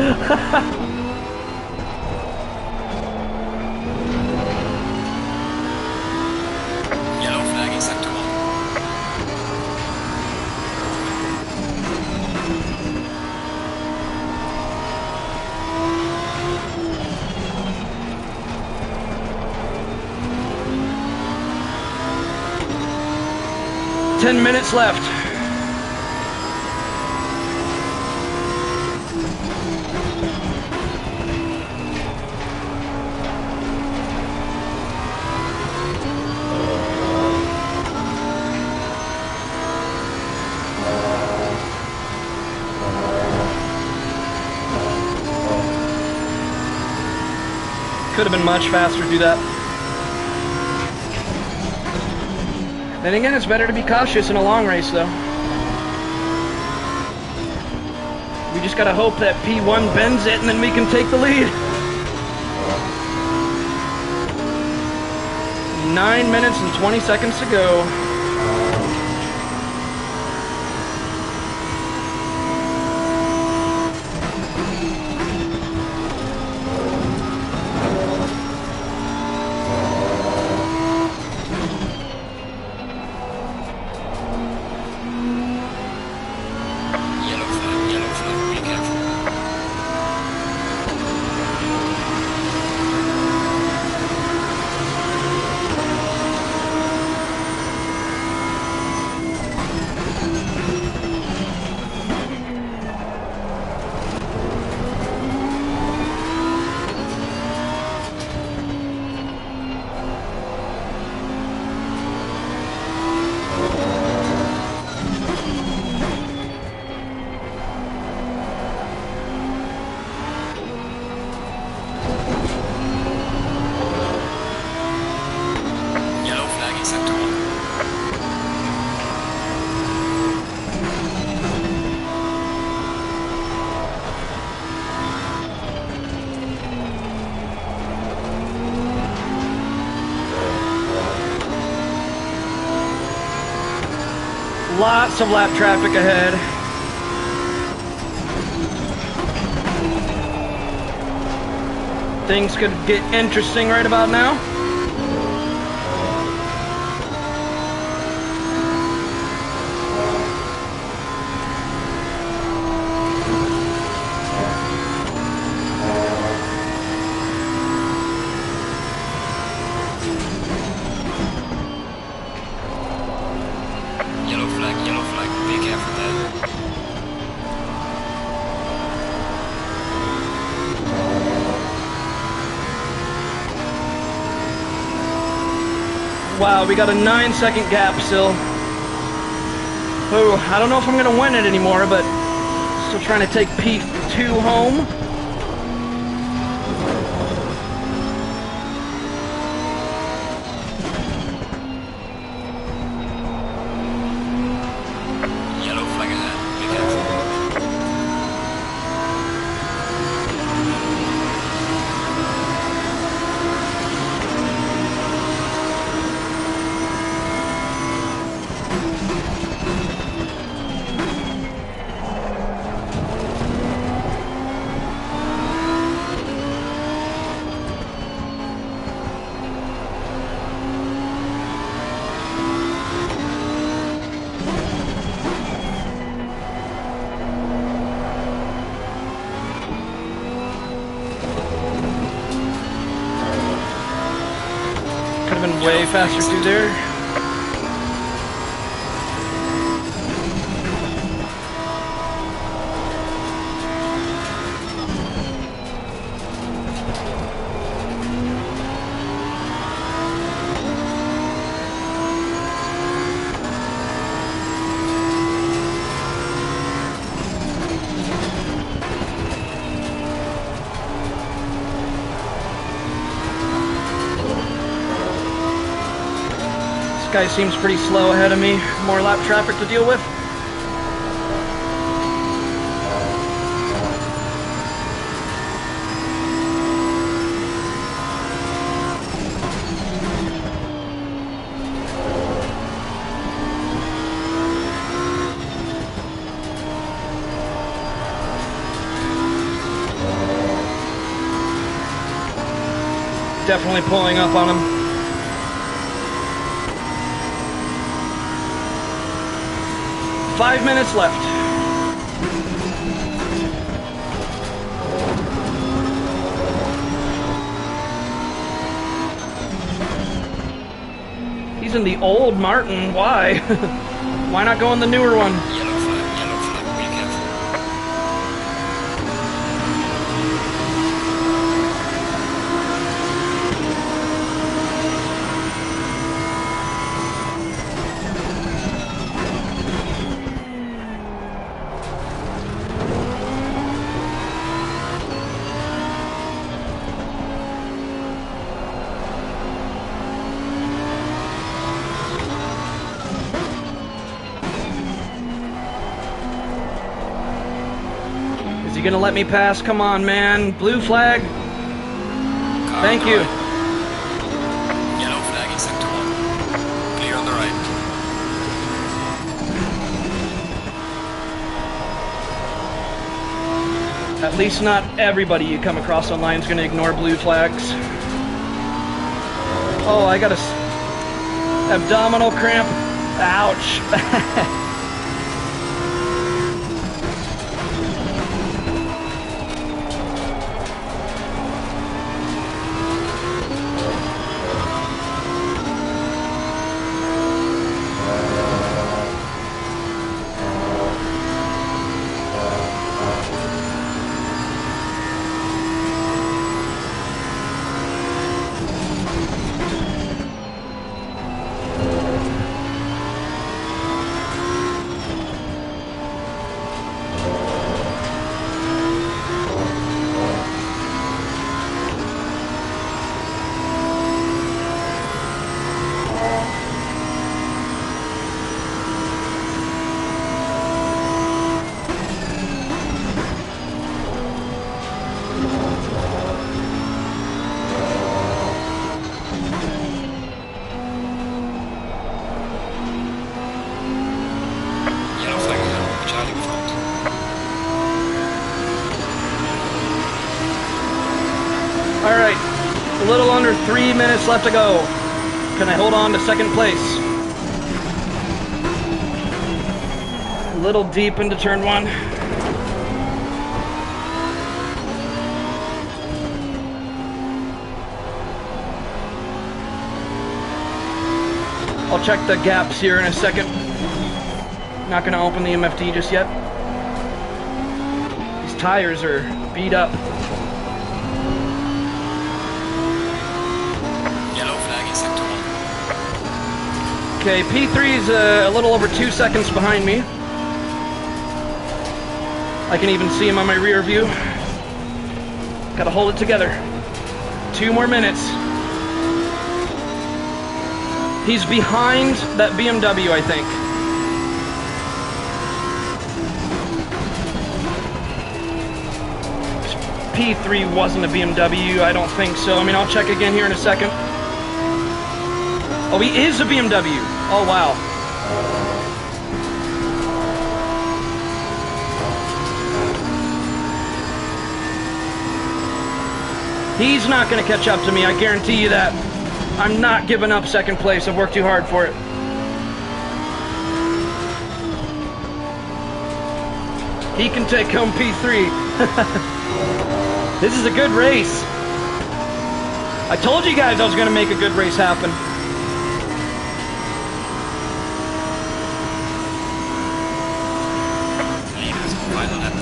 Yellow flag in sector 1. 10 minutes left. Could have been much faster to do that. Then again, it's better to be cautious in a long race, though. We just gotta hope that P1 bends it and then we can take the lead. 9 minutes and 20 seconds to go. Yellow flag, be careful. Yellow flag in sector 1. Lots of lap traffic ahead. Things could get interesting right about now. Yellow flag, be careful there. Wow, we got a 9-second gap still. Oh, I don't know if I'm gonna win it anymore, but still trying to take P2 home. Yellow flag ahead, be careful. Could have been way faster through there. This guy seems pretty slow ahead of me. More lap traffic to deal with. Definitely pulling up on him. Five minutes left. He's in the old Martin. Why? Why not go in the newer one? Yellow flag, be careful. Is he gonna let me pass? Come on, man. Blue flag. Car Thank on the you. right. Yellow flag in sector 1. Clear on the right. At least not everybody you come across online is gonna ignore blue flags. Oh, I got a abdominal cramp. Ouch. 3 minutes left to go. Can I hold on to second place? A little deep into turn 1. I'll check the gaps here in a second. Not gonna open the MFD just yet. These tires are beat up. Yellow flag in sector 1. Okay, P3's a little over 2 seconds behind me. I can even see him on my rear view. Gotta hold it together. 2 more minutes. He's behind that BMW, I think. P3 wasn't a BMW, I don't think so. I mean, I'll check again here in a second. Oh, he is a BMW. Oh, wow. He's not going to catch up to me, I guarantee you that. I'm not giving up second place. I've worked too hard for it. He can take home P3. This is a good race. I told you guys I was going to make a good race happen. Leaders on final lap.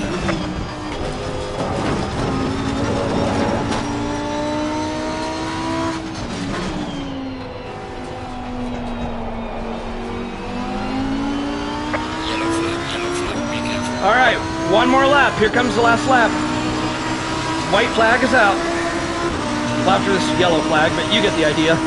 Yellow flag, be careful. All right, one more lap. Here comes the last lap. White flag is out. Well, after this yellow flag, but you get the idea.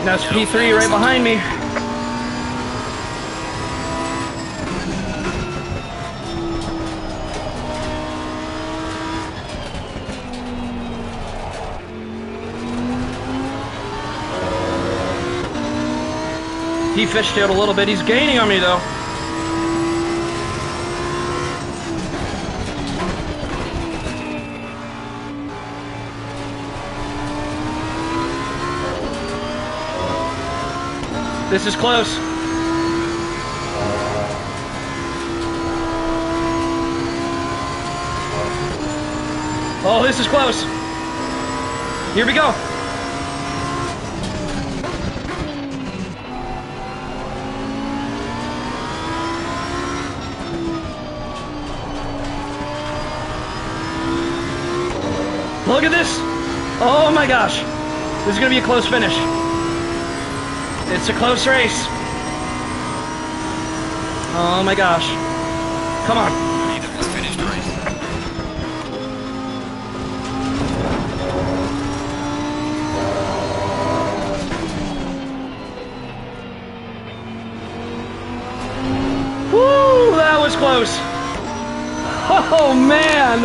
That's P3 right behind me. He fishtailed a little bit. He's gaining on me though. This is close. Oh, this is close. Here we go. Look at this. Oh my gosh. This is going to be a close finish. It's a close race. Oh my gosh. Come on. Leader has finished the race. Woo, that was close. Oh man.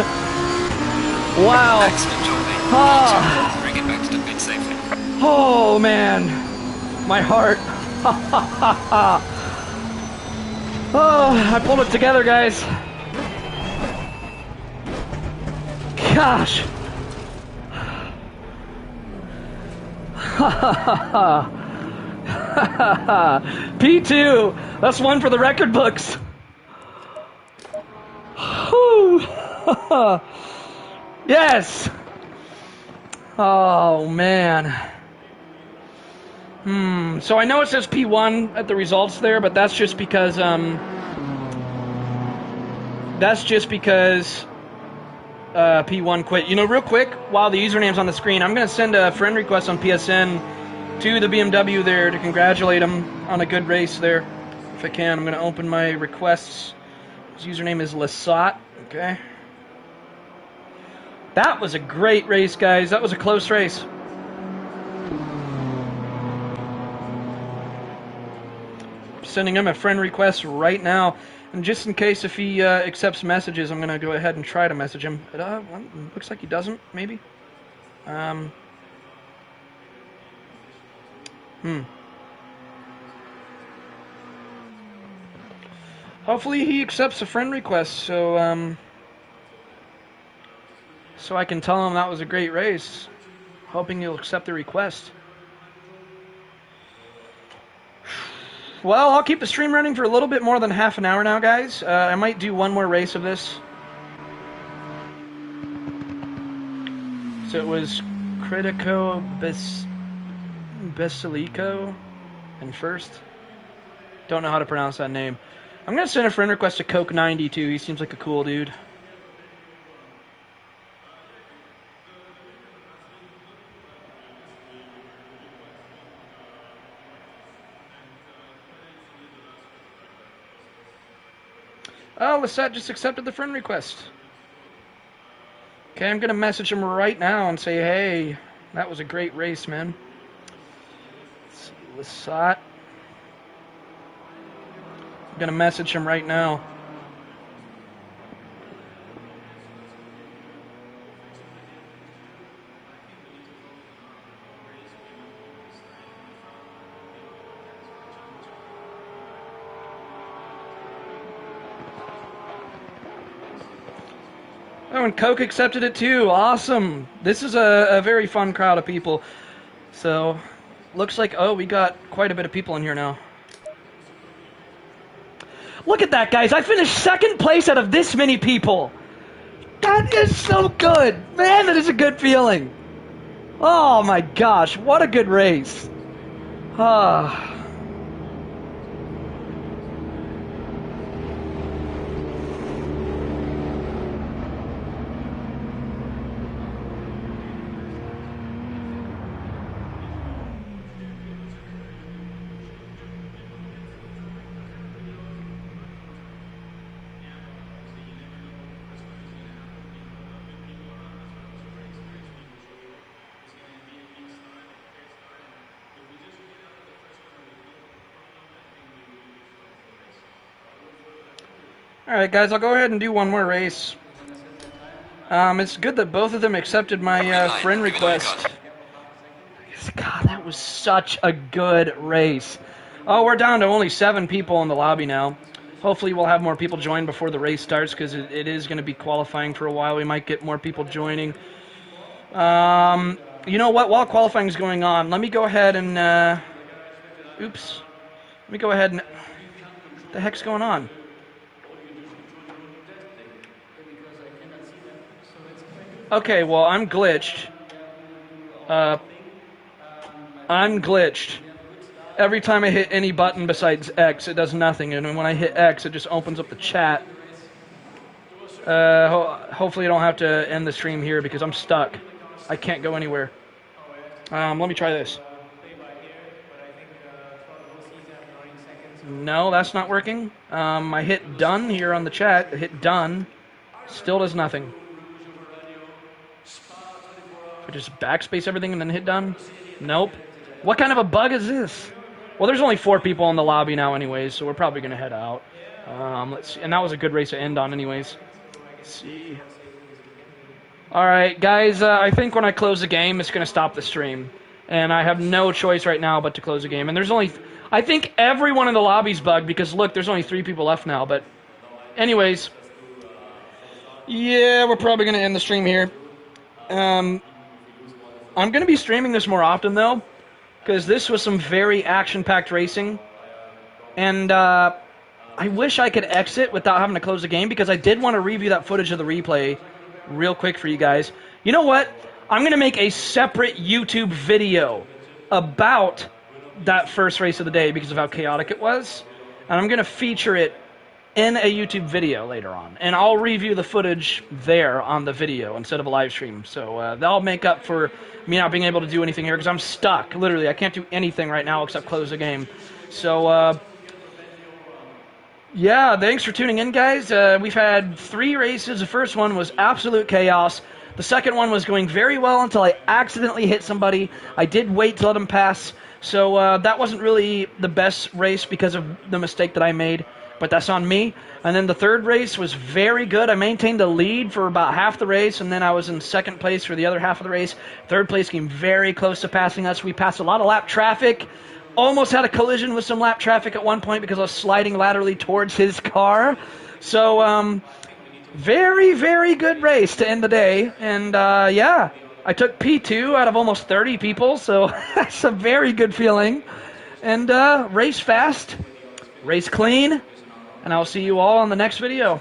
Wow. Excellent job, mate. Ah. Bring it back to the pit safely. Oh man. My heart. Oh, I pulled it together, guys. Gosh. P2. That's one for the record books. Whew. Yes. Oh man. So I know it says P1 at the results there, but that's just because P1 quit. You know, real quick, while the username's on the screen, I'm gonna send a friend request on PSN to the BMW there to congratulate him on a good race there. If I can, I'm gonna open my requests. His username is Lasat. Okay. That was a great race, guys. That was a close race. sending him a friend request right now. And just in case if he accepts messages, I'm going to go ahead and try to message him. But well, looks like he doesn't, maybe. Hopefully he accepts a friend request, so I can tell him that was a great race. Hoping he'll accept the request. Well, I'll keep the stream running for a little bit more than half an hour now, guys. I might do one more race of this. So it was Critico Basilico in first. Don't know how to pronounce that name. I'm going to send a friend request to Coke92. He seems like a cool dude. Oh, Lisette just accepted the friend request. Okay, I'm going to message him right now and say, hey, that was a great race, man. Let's see, Lisette. I'm going to message him right now. Oh, and Coke accepted it too. Awesome. This is a very fun crowd of people. So, looks like, oh, we got quite a bit of people in here now. Look at that, guys. I finished second place out of this many people. That is so good. Man, that is a good feeling. Oh, my gosh. What a good race. Ah. Alright, guys, I'll go ahead and do one more race. It's good that both of them accepted my friend request. God, that was such a good race. Oh, we're down to only 7 people in the lobby now. Hopefully we'll have more people join before the race starts, because it is going to be qualifying for a while. We might get more people joining. You know what? While qualifying is going on, let me go ahead and... oops. Let me go ahead and... What the heck's going on? Okay, well, I'm glitched. I'm glitched. Every time I hit any button besides X, it does nothing. And when I hit X, it just opens up the chat. Hopefully I don't have to end the stream here because I'm stuck. I can't go anywhere. Let me try this. No, that's not working. I hit done here on the chat. I hit done. Still does nothing. I just backspace everything and then hit done? Nope. What kind of a bug is this? Well, there's only 4 people in the lobby now anyways, so we're probably going to head out. Let's see. And that was a good race to end on anyways. Let's see. Alright, guys, I think when I close the game, it's going to stop the stream. And I have no choice right now but to close the game. And there's only... I think everyone in the lobby's bugged because, look, there's only 3 people left now. But anyways... Yeah, we're probably going to end the stream here. I'm going to be streaming this more often, though, because this was some very action-packed racing. And I wish I could exit without having to close the game, because I did want to review that footage of the replay real quick for you guys. You know what? I'm going to make a separate YouTube video about that first race of the day because of how chaotic it was. And I'm going to feature it in a YouTube video later on. And I'll review the footage there on the video instead of a live stream. So that'll make up for me not being able to do anything here because I'm stuck. Literally, I can't do anything right now except close the game. So, yeah, thanks for tuning in, guys. We've had 3 races. The first one was absolute chaos. The second one was going very well until I accidentally hit somebody. I did wait to let them pass. So that wasn't really the best race because of the mistake that I made, but that's on me. And then the third race was very good. I maintained the lead for about half the race, and then I was in second place for the other half of the race. Third place came very close to passing us. We passed a lot of lap traffic. Almost had a collision with some lap traffic at one point because I was sliding laterally towards his car. So very, very good race to end the day. And yeah, I took P2 out of almost 30 people, so that's a very good feeling. And race fast, race clean, and I'll see you all on the next video.